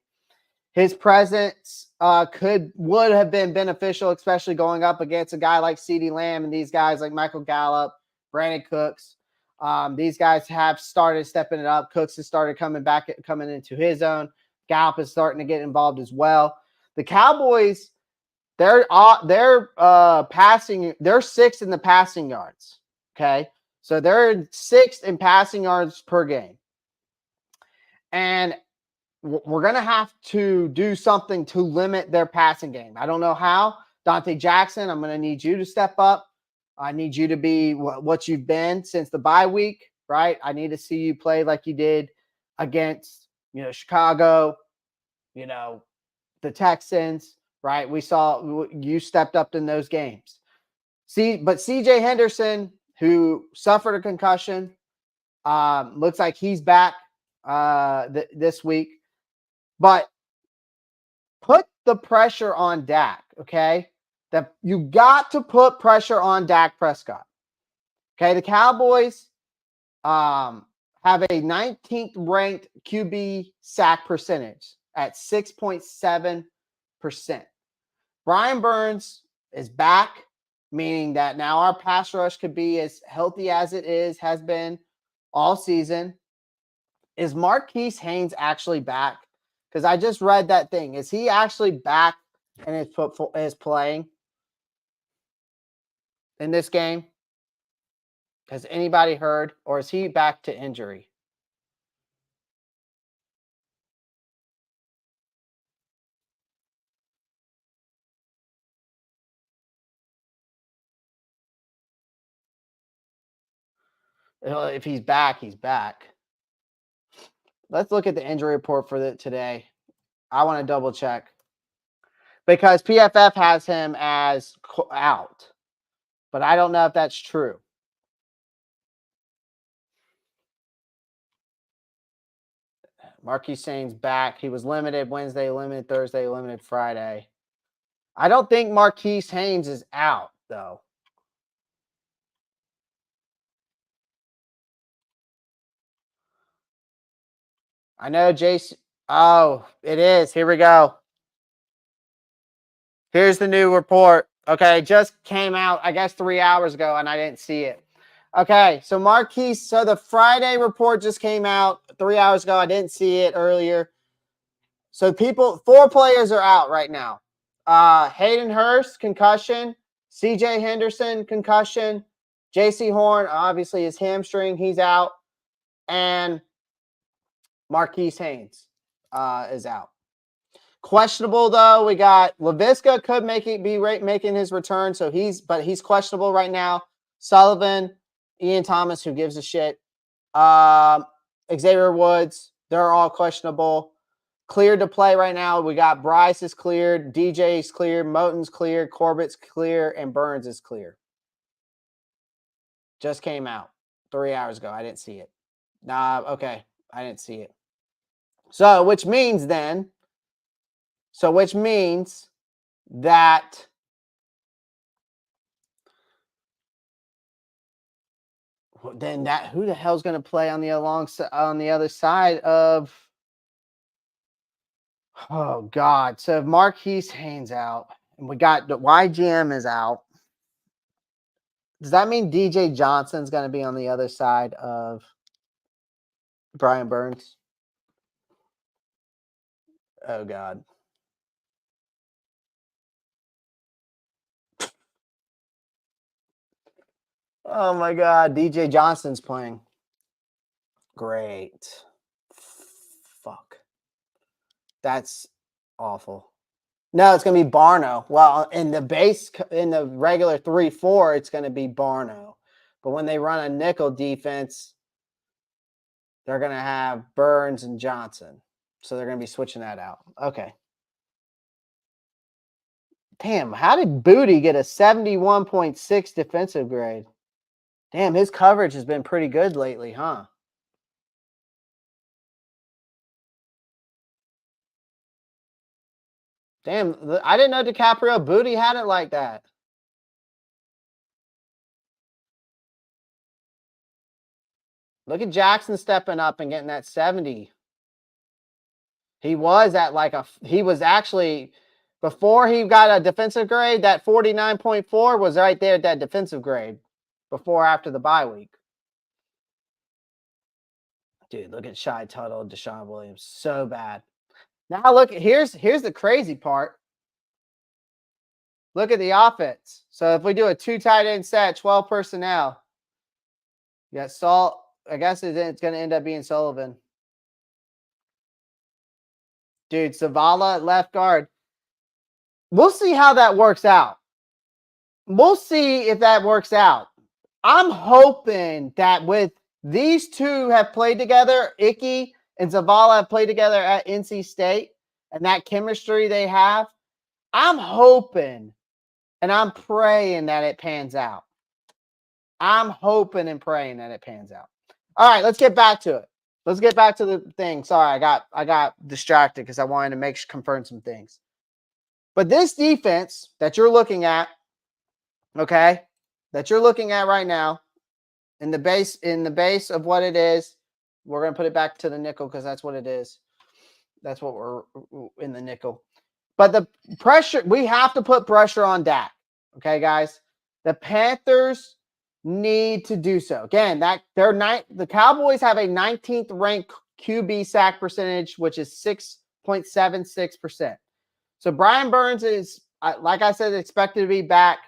His presence would have been beneficial, especially going up against a guy like CeeDee Lamb and these guys like Michael Gallup, Brandon Cooks. These guys have started stepping it up. Cooks has started coming into his own. Gallup is starting to get involved as well. The Cowboys, they're passing. They're sixth in the passing yards. Okay, so they're sixth in passing yards per game, and we're going to have to do something to limit their passing game. I don't know how. Dante Jackson, I'm going to need you to step up. I need you to be what you've been since the bye week, right? I need to see you play like you did against, Chicago, the Texans, right? We saw you stepped up in those games. But CJ Henderson, who suffered a concussion, looks like he's back this week. But put the pressure on Dak, okay? That you got to put pressure on Dak Prescott. Okay, the Cowboys have a 19th ranked QB sack percentage at 6.7%. Brian Burns is back, meaning that now our pass rush could be as healthy as it has been all season. Is Marquise Haynes actually back? Because I just read that thing. Is he actually back and is playing in this game? Has anybody heard? Or is he back to injury? If he's back, he's back. Let's look at the injury report for today. I want to double check. Because PFF has him as out. But I don't know if that's true. Marquise Haynes back. He was limited Wednesday, limited Thursday, limited Friday. I don't think Marquise Haynes is out, though. I know Jason. Oh, it is. Here we go. Here's the new report. Okay, it just came out, I guess, 3 hours ago, and I didn't see it. Okay, so Marquise, so the Friday report just came out 3 hours ago. I didn't see it earlier. So 4 players are out right now. Hayden Hurst, concussion. CJ Henderson, concussion. JC Horn, obviously his hamstring, he's out. And Marquise Haynes is out. Questionable though, we got Laviska could be making his return, so he's questionable right now. Sullivan, Ian Thomas, who gives a shit. Xavier Woods, they're all questionable. Cleared to play right now. We got Bryce is cleared, DJ's cleared, Moton's cleared, Corbett's clear, and Burns is clear. Just came out 3 hours ago. I didn't see it. Okay, I didn't see it. So, which means that who the hell's going to play on the other side of? Oh God! So if Marquise Haynes out, and we got the YGM is out. Does that mean DJ Johnson's going to be on the other side of Brian Burns? Oh God! Oh my God. DJ Johnson's playing. Great. Fuck. That's awful. No, it's gonna be Barno. Well, in the regular 3-4, it's gonna be Barno. But when they run a nickel defense, they're gonna have Burns and Johnson. So they're gonna be switching that out. Okay. Damn, how did Booty get a 71.6 defensive grade? Damn, his coverage has been pretty good lately, huh? Damn, I didn't know DiCaprio Booty had it like that. Look at Jackson stepping up and getting that 70. He was at he was actually, before he got a defensive grade, that 49.4 was right there at that defensive grade before after the bye week. Dude, look at Shy Tuttle and Deshaun Williams. So bad. Now look, here's the crazy part. Look at the offense. So if we do a 2 tight end set, 12 personnel, you got Salt. I guess it's going to end up being Sullivan. Dude, Zavala at left guard. We'll see how that works out. We'll see if that works out. I'm hoping that with these two have played together, Icky and Zavala have played together at NC State, and that chemistry they have, I'm hoping and I'm praying that it pans out. I'm hoping and praying that it pans out. All right, let's get back to it. Let's get back to the thing. Sorry, I got distracted because I wanted to confirm some things. But this defense that you're looking at, okay, that you're looking at right now, in the base of what it is, we're gonna put it back to the nickel because that's what it is. That's what we're in the nickel. But the pressure, we have to put pressure on Dak. Okay, guys. The Panthers need to do so. Again, the Cowboys have a 19th ranked QB sack percentage, which is 6.76%. So Brian Burns is, like I said, expected to be back.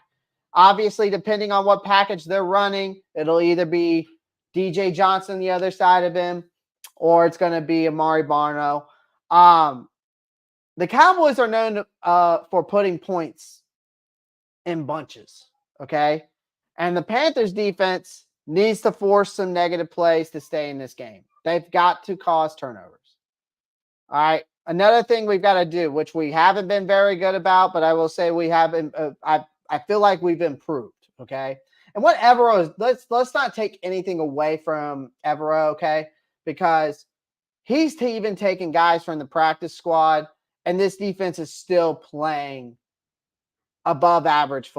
Obviously, depending on what package they're running, it'll either be DJ Johnson the other side of him, or it's going to be Amari Barno. The Cowboys are known for putting points in bunches, okay? And the Panthers defense needs to force some negative plays to stay in this game. They've got to cause turnovers. All right. Another thing we've got to do, which we haven't been very good about, but I will say we haven't. I feel like we've improved. Okay. And what Evero is, let's not take anything away from Evero, okay? Because he's even taking guys from the practice squad, and this defense is still playing above average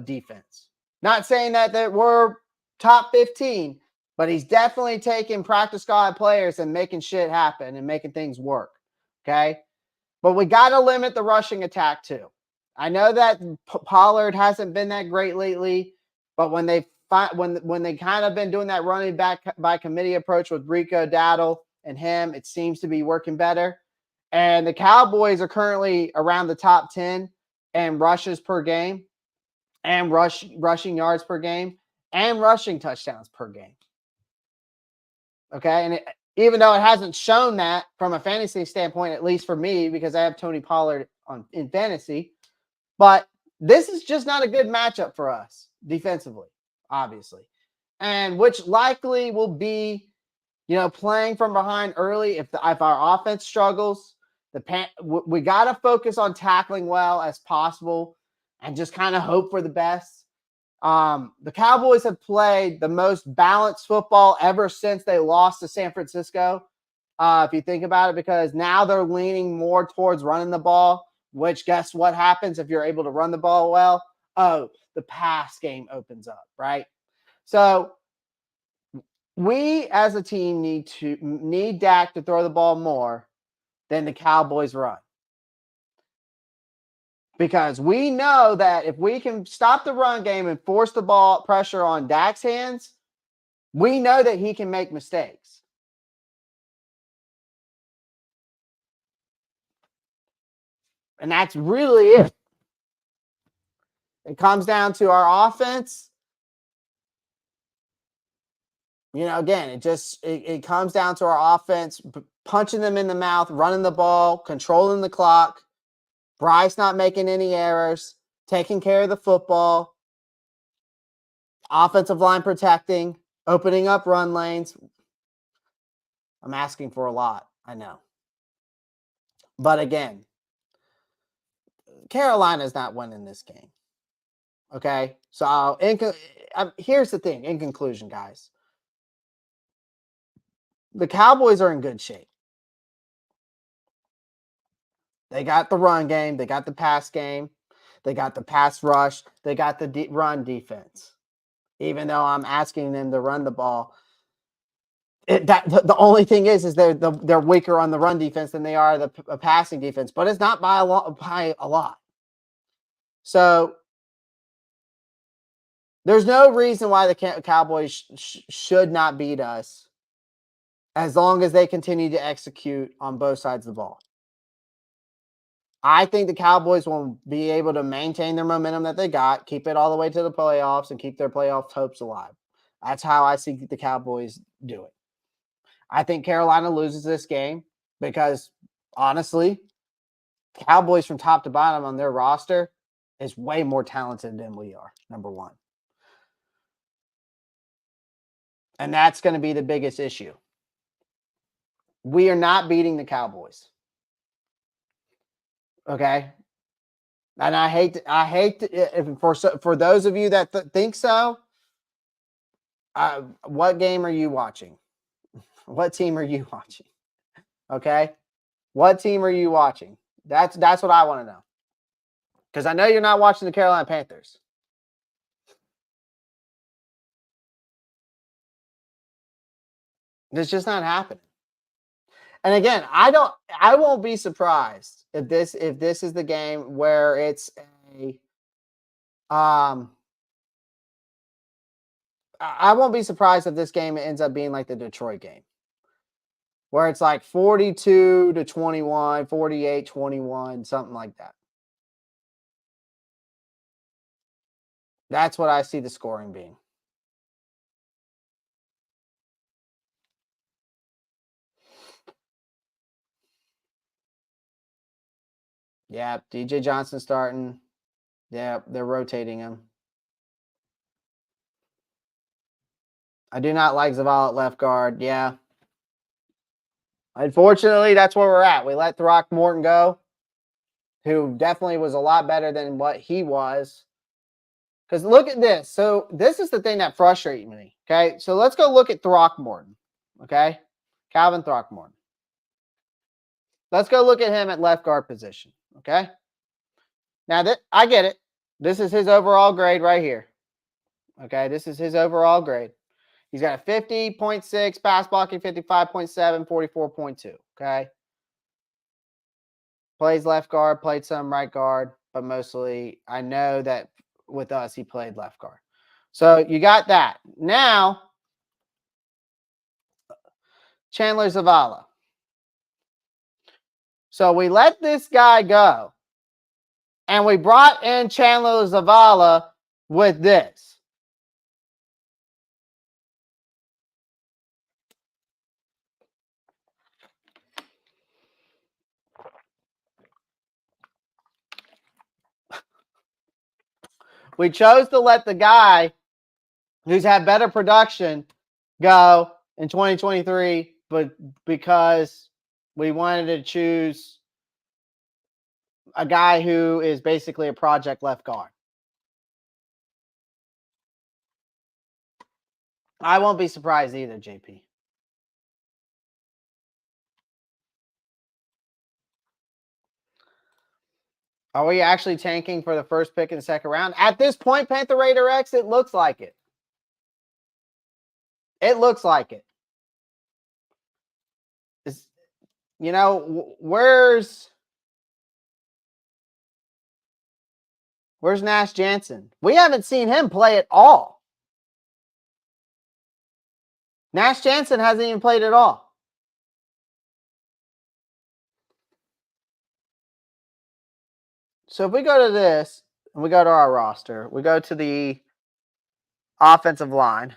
defense. Not saying that we're top 15, but he's definitely taking practice squad players and making shit happen and making things work. Okay. But we got to limit the rushing attack too. I know that Pollard hasn't been that great lately, but when they kind of been doing that running back by committee approach with Rico Dowdle and him, it seems to be working better. And the Cowboys are currently around the top 10 and rushes per game, and rushing yards per game, and rushing touchdowns per game. Okay, and even though it hasn't shown that from a fantasy standpoint, at least for me, because I have Tony Pollard in fantasy, but this is just not a good matchup for us defensively, obviously, and which likely will be, playing from behind early. If our offense struggles, we got to focus on tackling well as possible and just kind of hope for the best. The Cowboys have played the most balanced football ever since they lost to San Francisco. If you think about it, because now they're leaning more towards running the ball, which guess what happens if you're able to run the ball well? Oh, the pass game opens up, right? So we as a team need Dak to throw the ball more than the Cowboys run. Because we know that if we can stop the run game and force the ball pressure on Dak's hands, we know that he can make mistakes. And that's really it. It comes down to our offense again, it comes down to our offense, punching them in the mouth, running the ball, controlling the clock. Bryce not making any errors, taking care of the football, offensive line protecting, opening up run lanes. I'm asking for a lot, I know. But again, Carolina's not winning this game. Okay? So here's the thing, in conclusion, guys. The Cowboys are in good shape. They got the run game. They got the pass game. They got the pass rush. They got the run defense. Even though I'm asking them to run the ball, the only thing is they're weaker on the run defense than they are the passing defense, but it's not by a lot. So there's no reason why the Cowboys should not beat us as long as they continue to execute on both sides of the ball. I think the Cowboys will be able to maintain their momentum that they got, keep it all the way to the playoffs, and keep their playoff hopes alive. That's how I see the Cowboys do it. I think Carolina loses this game because, honestly, Cowboys from top to bottom on their roster is way more talented than we are, number one. And that's going to be the biggest issue. We are not beating the Cowboys. Okay? And I hate for those of you that think so, what game are you watching? What team are you watching? Okay? What team are you watching? That's what I want to know. Because I know you're not watching the Carolina Panthers. It's just not happening. And again, I won't be surprised if this is the game where it's I won't be surprised if this game ends up being like the Detroit game, where it's like 42-21, 48-21, something like that. That's what I see the scoring being. Yeah, DJ Johnson starting. Yeah, they're rotating him. I do not like Zavala at left guard. Yeah. Unfortunately, that's where we're at. We let Throckmorton go, who definitely was a lot better than what he was. Because look at this. So this is the thing that frustrates me. Okay. So let's go look at Throckmorton. Okay. Calvin Throckmorton. Let's go look at him at left guard position. Okay. Now that I get it. This is his overall grade right here. Okay. This is his overall grade. He's got a 50.6, pass blocking 55.7, 44.2. Okay. Plays left guard, played some right guard, but mostly I know that with us, he played left guard. So you got that. Now, Chandler Zavala. So we let this guy go, and we brought in Chandler Zavala with this. We chose to let the guy who's had better production go in 2023, but because we wanted to choose a guy who is basically a project left guard. I won't be surprised either, JP. Are we actually tanking for the first pick in the second round? At this point, Panther Raider X, it looks like it. It looks like it. It's, where's Nash Jansen? We haven't seen him play at all. Nash Jansen hasn't even played at all. So if we go to this and we go to our roster, we go to the offensive line.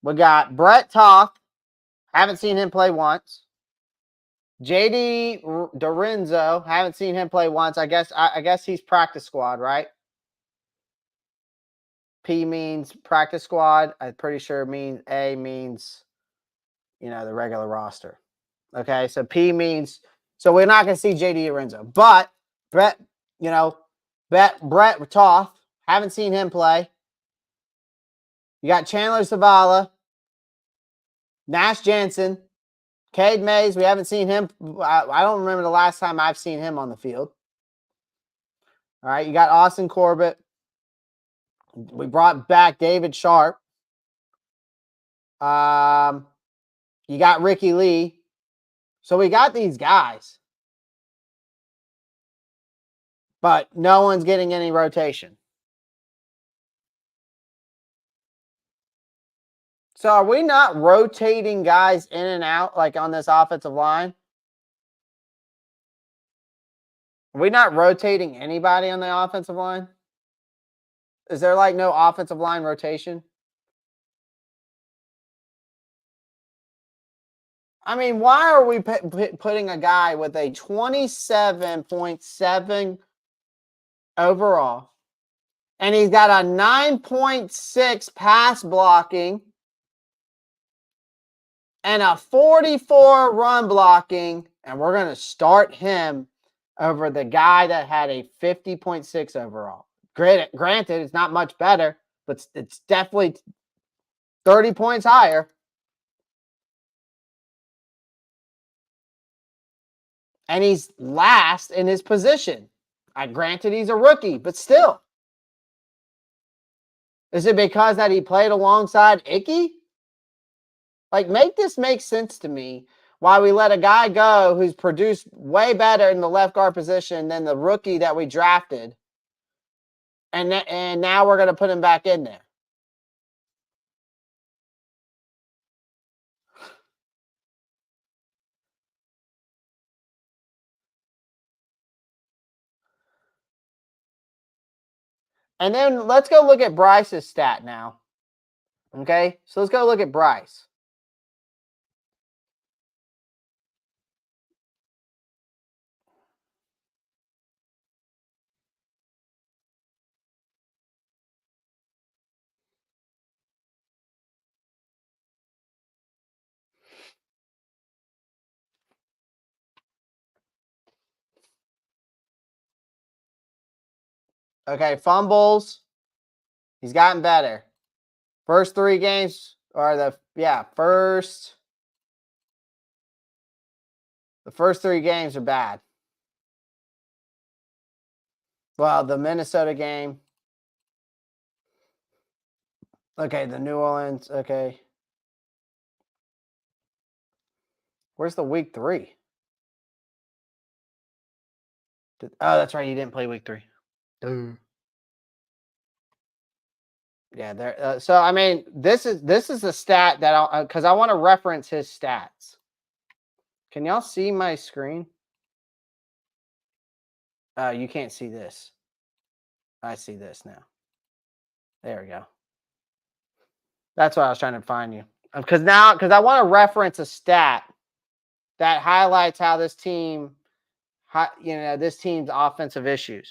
We got Brett Toth. Haven't seen him play once. JD Dorenzo. Haven't seen him play once. I guess he's practice squad, right? P means practice squad. I'm pretty sure A means, the regular roster. Okay, so P means, so we're not going to see JD Dorenzo. But Brett Toth. Haven't seen him play. You got Chandler Zavala, Nash Jansen, Cade Mays. We haven't seen him. I don't remember the last time I've seen him on the field. All right, you got Austin Corbett. We brought back David Sharp. You got Ricky Lee. So we got these guys. But no one's getting any rotation. So are we not rotating guys in and out like on this offensive line? Are we not rotating anybody on the offensive line? Is there like no offensive line rotation? I mean, why are we putting a guy with a 27.7 overall, and he's got a 9.6 pass blocking and a 44 run blocking, and we're going to start him over the guy that had a 50.6 overall? Granted, it's not much better, but it's definitely 30 points higher. And he's last in his position. Granted, he's a rookie, but still. Is it because that he played alongside Icky? Like, make this make sense to me. Why we let a guy go who's produced way better in the left guard position than the rookie that we drafted, and now we're going to put him back in there. And then let's go look at Bryce's stat now. Okay, so let's go look at Bryce. Okay, fumbles. He's gotten better. First 3 games are the first 3 games are bad. Well, the Minnesota game. Okay, the New Orleans. Okay. Where's the week 3? Oh, that's right. He didn't play week 3. Yeah, there. So I mean, this is a stat that because I want to reference his stats. Can y'all see my screen? You can't see this. I see this now. There we go. That's what I was trying to find you. Because I want to reference a stat that highlights how this team, this team's offensive issues.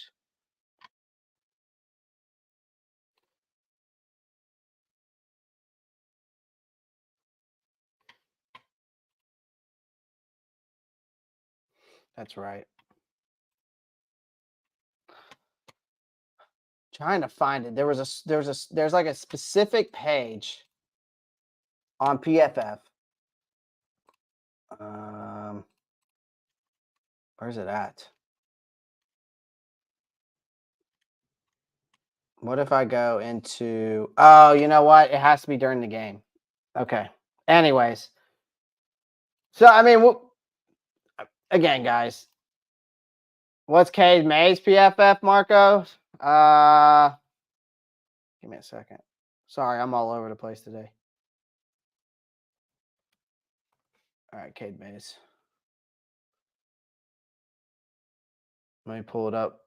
That's right. Trying to find it. There's like a specific page on PFF. Where's it at? What if I go into? Oh, you know what? It has to be during the game. Okay. Anyways, so I mean, again, guys, what's Cade Mays PFF, Marco? Give me a second. Sorry, I'm all over the place today. All right, Cade Mays. Let me pull it up.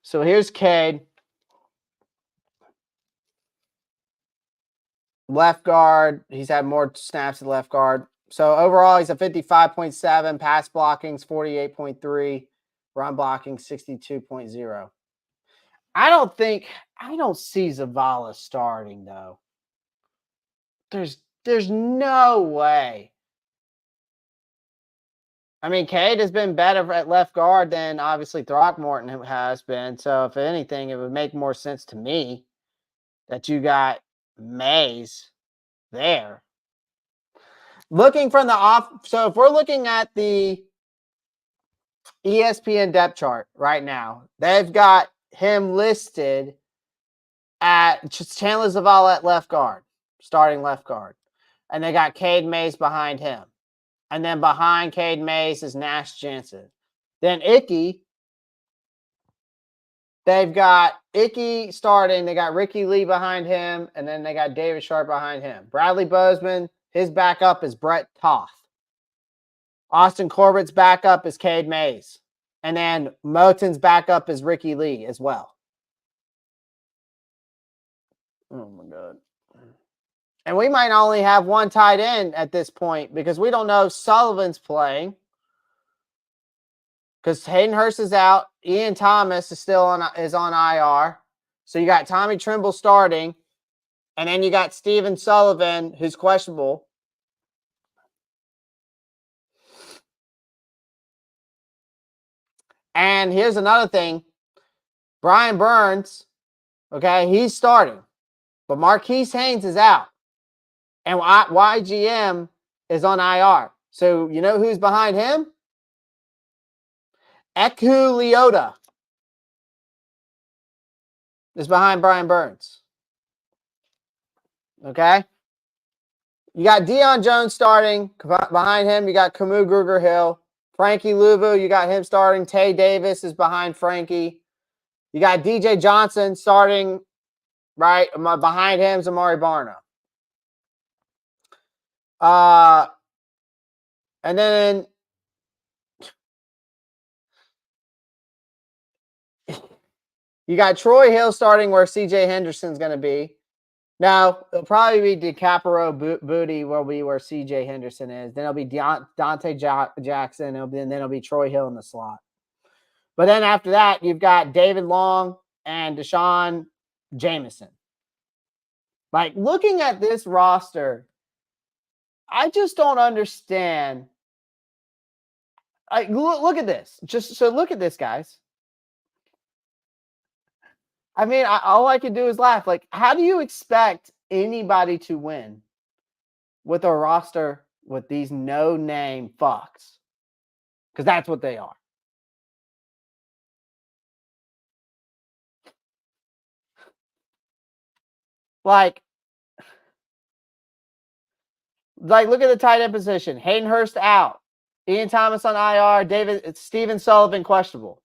So here's Cade. left guard. He's had more snaps at left guard. So overall, he's a 55.7. Pass blocking's 48.3. Run blocking 62.0. I don't see Zavala starting though. There's no way. I mean, Cade has been better at left guard than obviously Throckmorton has been. So if anything, it would make more sense to me that you got Mays there. Looking from the off, so if we're looking at the ESPN depth chart right now, they've got him listed at Chandler Zavala at left guard, starting left guard. And they got Cade Mays behind him. And then behind Cade Mays is Nash Jansen. Then Icky, they've got Icky starting. They got Ricky Lee behind him. And then they got David Sharp behind him. Bradley Bozeman, his backup is Brett Toth. Austin Corbett's backup is Cade Mays. And then Moton's backup is Ricky Lee as well. Oh, my God. And we might only have one tight end at this point because we don't know if Sullivan's playing. Because Hayden Hurst is out. Ian Thomas is still on IR. So you got Tommy Trimble starting. And then you got Steven Sullivan, who's questionable. And here's another thing. Brian Burns, okay, he's starting. But Marquise Haynes is out. And YGM is on IR. So you know who's behind him? Eku Leota is behind Brian Burns. Okay? You got Deion Jones starting. Behind him, you got Camus Gruger-Hill. Frankie Louvu, you got him starting. Tay Davis is behind Frankie. You got DJ Johnson starting, right? Behind him is Amari Barno. And then you got Troy Hill starting where CJ Henderson's going to be. Now, it'll probably be DiCaprio Booty will be where CJ Henderson is. Then it'll be Dante Jackson. Then it'll be Troy Hill in the slot. But then after that, you've got David Long and Deshaun Jameson. Like, looking at this roster, I just don't understand. Look at this. Look at this, guys. I mean, all I can do is laugh. Like, how do you expect anybody to win with a roster with these no-name fucks? Because that's what they are. Like, look at the tight end position. Hayden Hurst out. Ian Thomas on IR. Steven Sullivan questionable.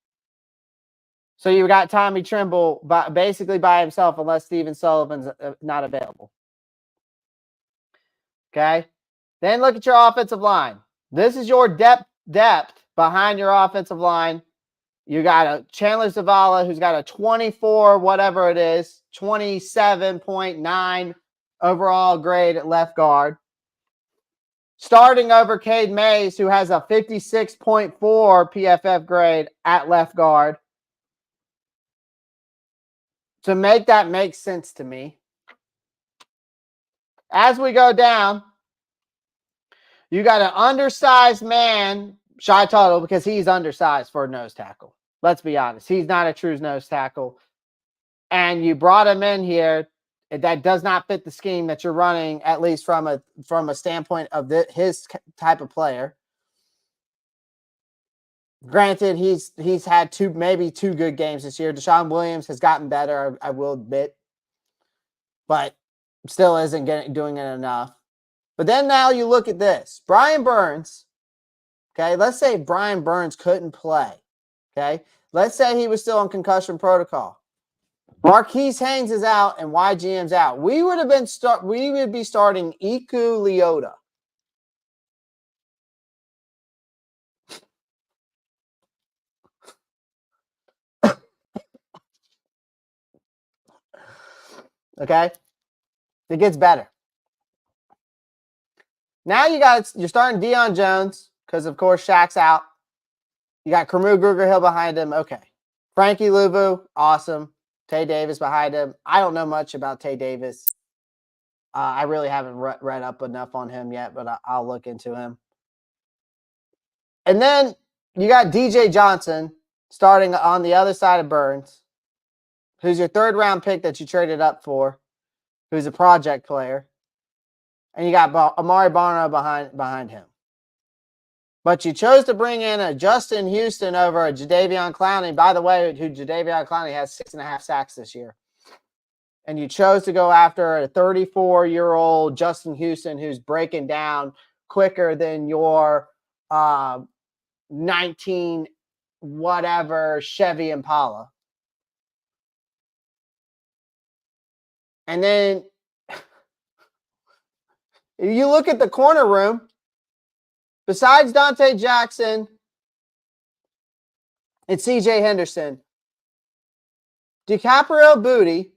So you got Tommy Trimble basically by himself unless Steven Sullivan's not available. Okay? Then look at your offensive line. This is your depth behind your offensive line. You got a Chandler Zavala who's got a 24, whatever it is, 27.9 overall grade at left guard. Starting over Cade Mays, who has a 56.4 PFF grade at left guard. To make that make sense to me. As we go down, you got an undersized man, Shy Tuttle, because he's undersized for a nose tackle. Let's be honest. He's not a true nose tackle. And you brought him in here. That does not fit the scheme that you're running, at least from a standpoint of his type of player. Granted, he's had maybe two good games this year. Deshaun Williams has gotten better, I will admit, but still isn't doing it enough. But then now you look at this. Brian Burns, okay, let's say Brian Burns couldn't play, okay? Let's say he was still on concussion protocol. Marquise Haynes is out and YGM's out. We would be starting Eku Leota. Okay? It gets better. Now you're starting Deion Jones because, of course, Shaq's out. You got Kamu Grugier-Hill behind him. Okay. Frankie Louvu, awesome. Tay Davis behind him. I don't know much about Tay Davis. I really haven't read up enough on him yet, but I'll look into him. And then you got DJ Johnson starting on the other side of Burns, who's your third round pick that you traded up for, who's a project player. And you got Amari Barno behind him. But you chose to bring in a Justin Houston over a Jadeveon Clowney. By the way, who Jadeveon Clowney has 6.5 sacks this year. And you chose to go after a 34-year-old Justin Houston who's breaking down quicker than your 19 whatever Chevy Impala. And then you look at the corner room, besides Dante Jackson and CJ Henderson, DiCaprio Booty,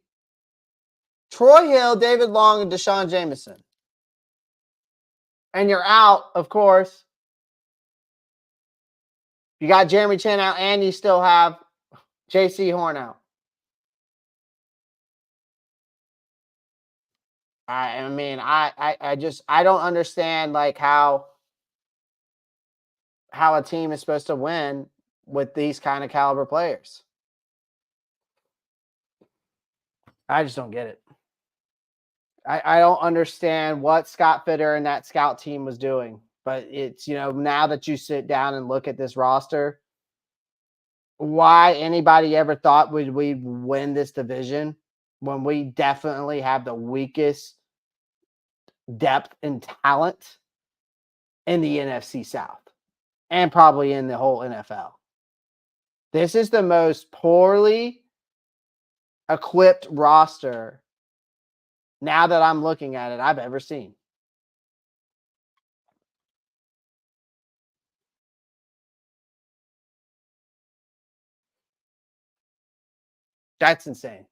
Troy Hill, David Long, and Deshaun Jameson. And you're out, of course. You got Jeremy Chin out, and you still have J.C. Horn out. I mean, I don't understand like how a team is supposed to win with these kind of caliber players. I just don't get it. I don't understand what Scott Fitter and that scout team was doing. But it's, now that you sit down and look at this roster, why anybody ever thought we win this division when we definitely have the weakest depth and talent in the NFC South and probably in the whole NFL. This is the most poorly equipped roster now that I'm looking at it I've ever seen. That's insane.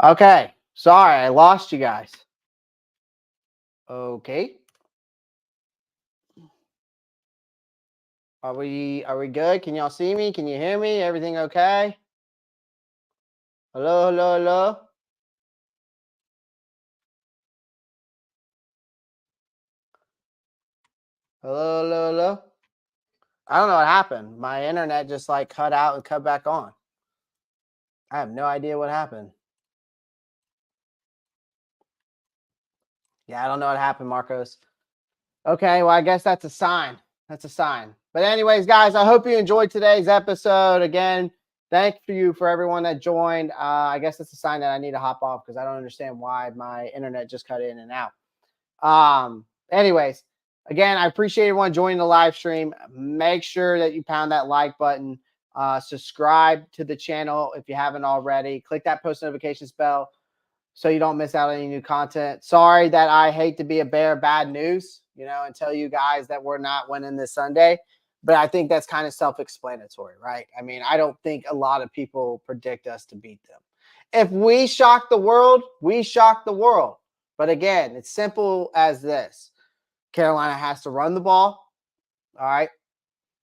Okay. Sorry, I lost you guys. Okay. Are we good? Can y'all see me? Can you hear me? Everything okay? Hello, hello, hello. Hello, hello, hello. I don't know what happened. My internet just like cut out and cut back on. I have no idea what happened. Yeah, I don't know what happened, Marcos. Okay, well, I guess that's a sign. That's a sign. But anyways, guys, I hope you enjoyed today's episode. Again, thank you for everyone that joined. I guess it's a sign that I need to hop off because I don't understand why my internet just cut in and out. Anyways, again, I appreciate everyone joining the live stream. Make sure that you pound that like button. Subscribe to the channel if you haven't already. Click that post notifications bell so you don't miss out on any new content. Sorry that I hate to be a bearer of bad news, and tell you guys that we're not winning this Sunday. But I think that's kind of self-explanatory, right? I mean, I don't think a lot of people predict us to beat them. If we shock the world, we shock the world. But again, it's simple as this. Carolina has to run the ball. All right.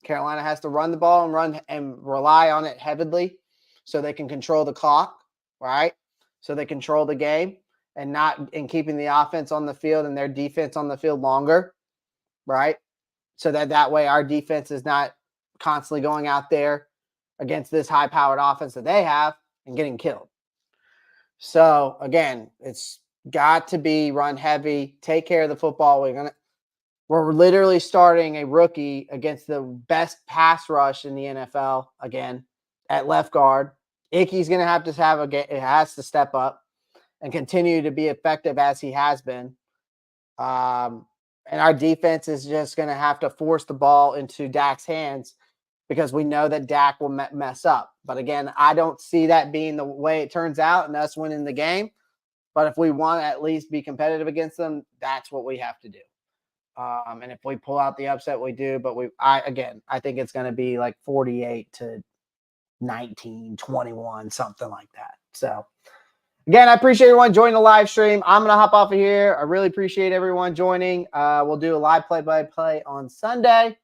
Carolina has to run the ball and rely on it heavily so they can control the clock, right? So they control the game and keeping the offense on the field and their defense on the field longer, right? So that way our defense is not constantly going out there against this high-powered offense that they have and getting killed. So again, it's got to be run heavy, take care of the football. We're literally starting a rookie against the best pass rush in the NFL again at left guard. Icky's going to have it has to step up and continue to be effective as he has been. And our defense is just going to have to force the ball into Dak's hands because we know that Dak will mess up. But again, I don't see that being the way it turns out and us winning the game. But if we want to at least be competitive against them, that's what we have to do. And if we pull out the upset, we do. But I think it's going to be like 48-19, 21, something like that. So, again, I appreciate everyone joining the live stream. I'm going to hop off of here. I really appreciate everyone joining. We'll do a live play-by-play on Sunday.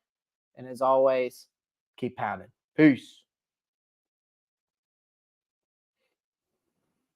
And as always, keep pounding. Peace.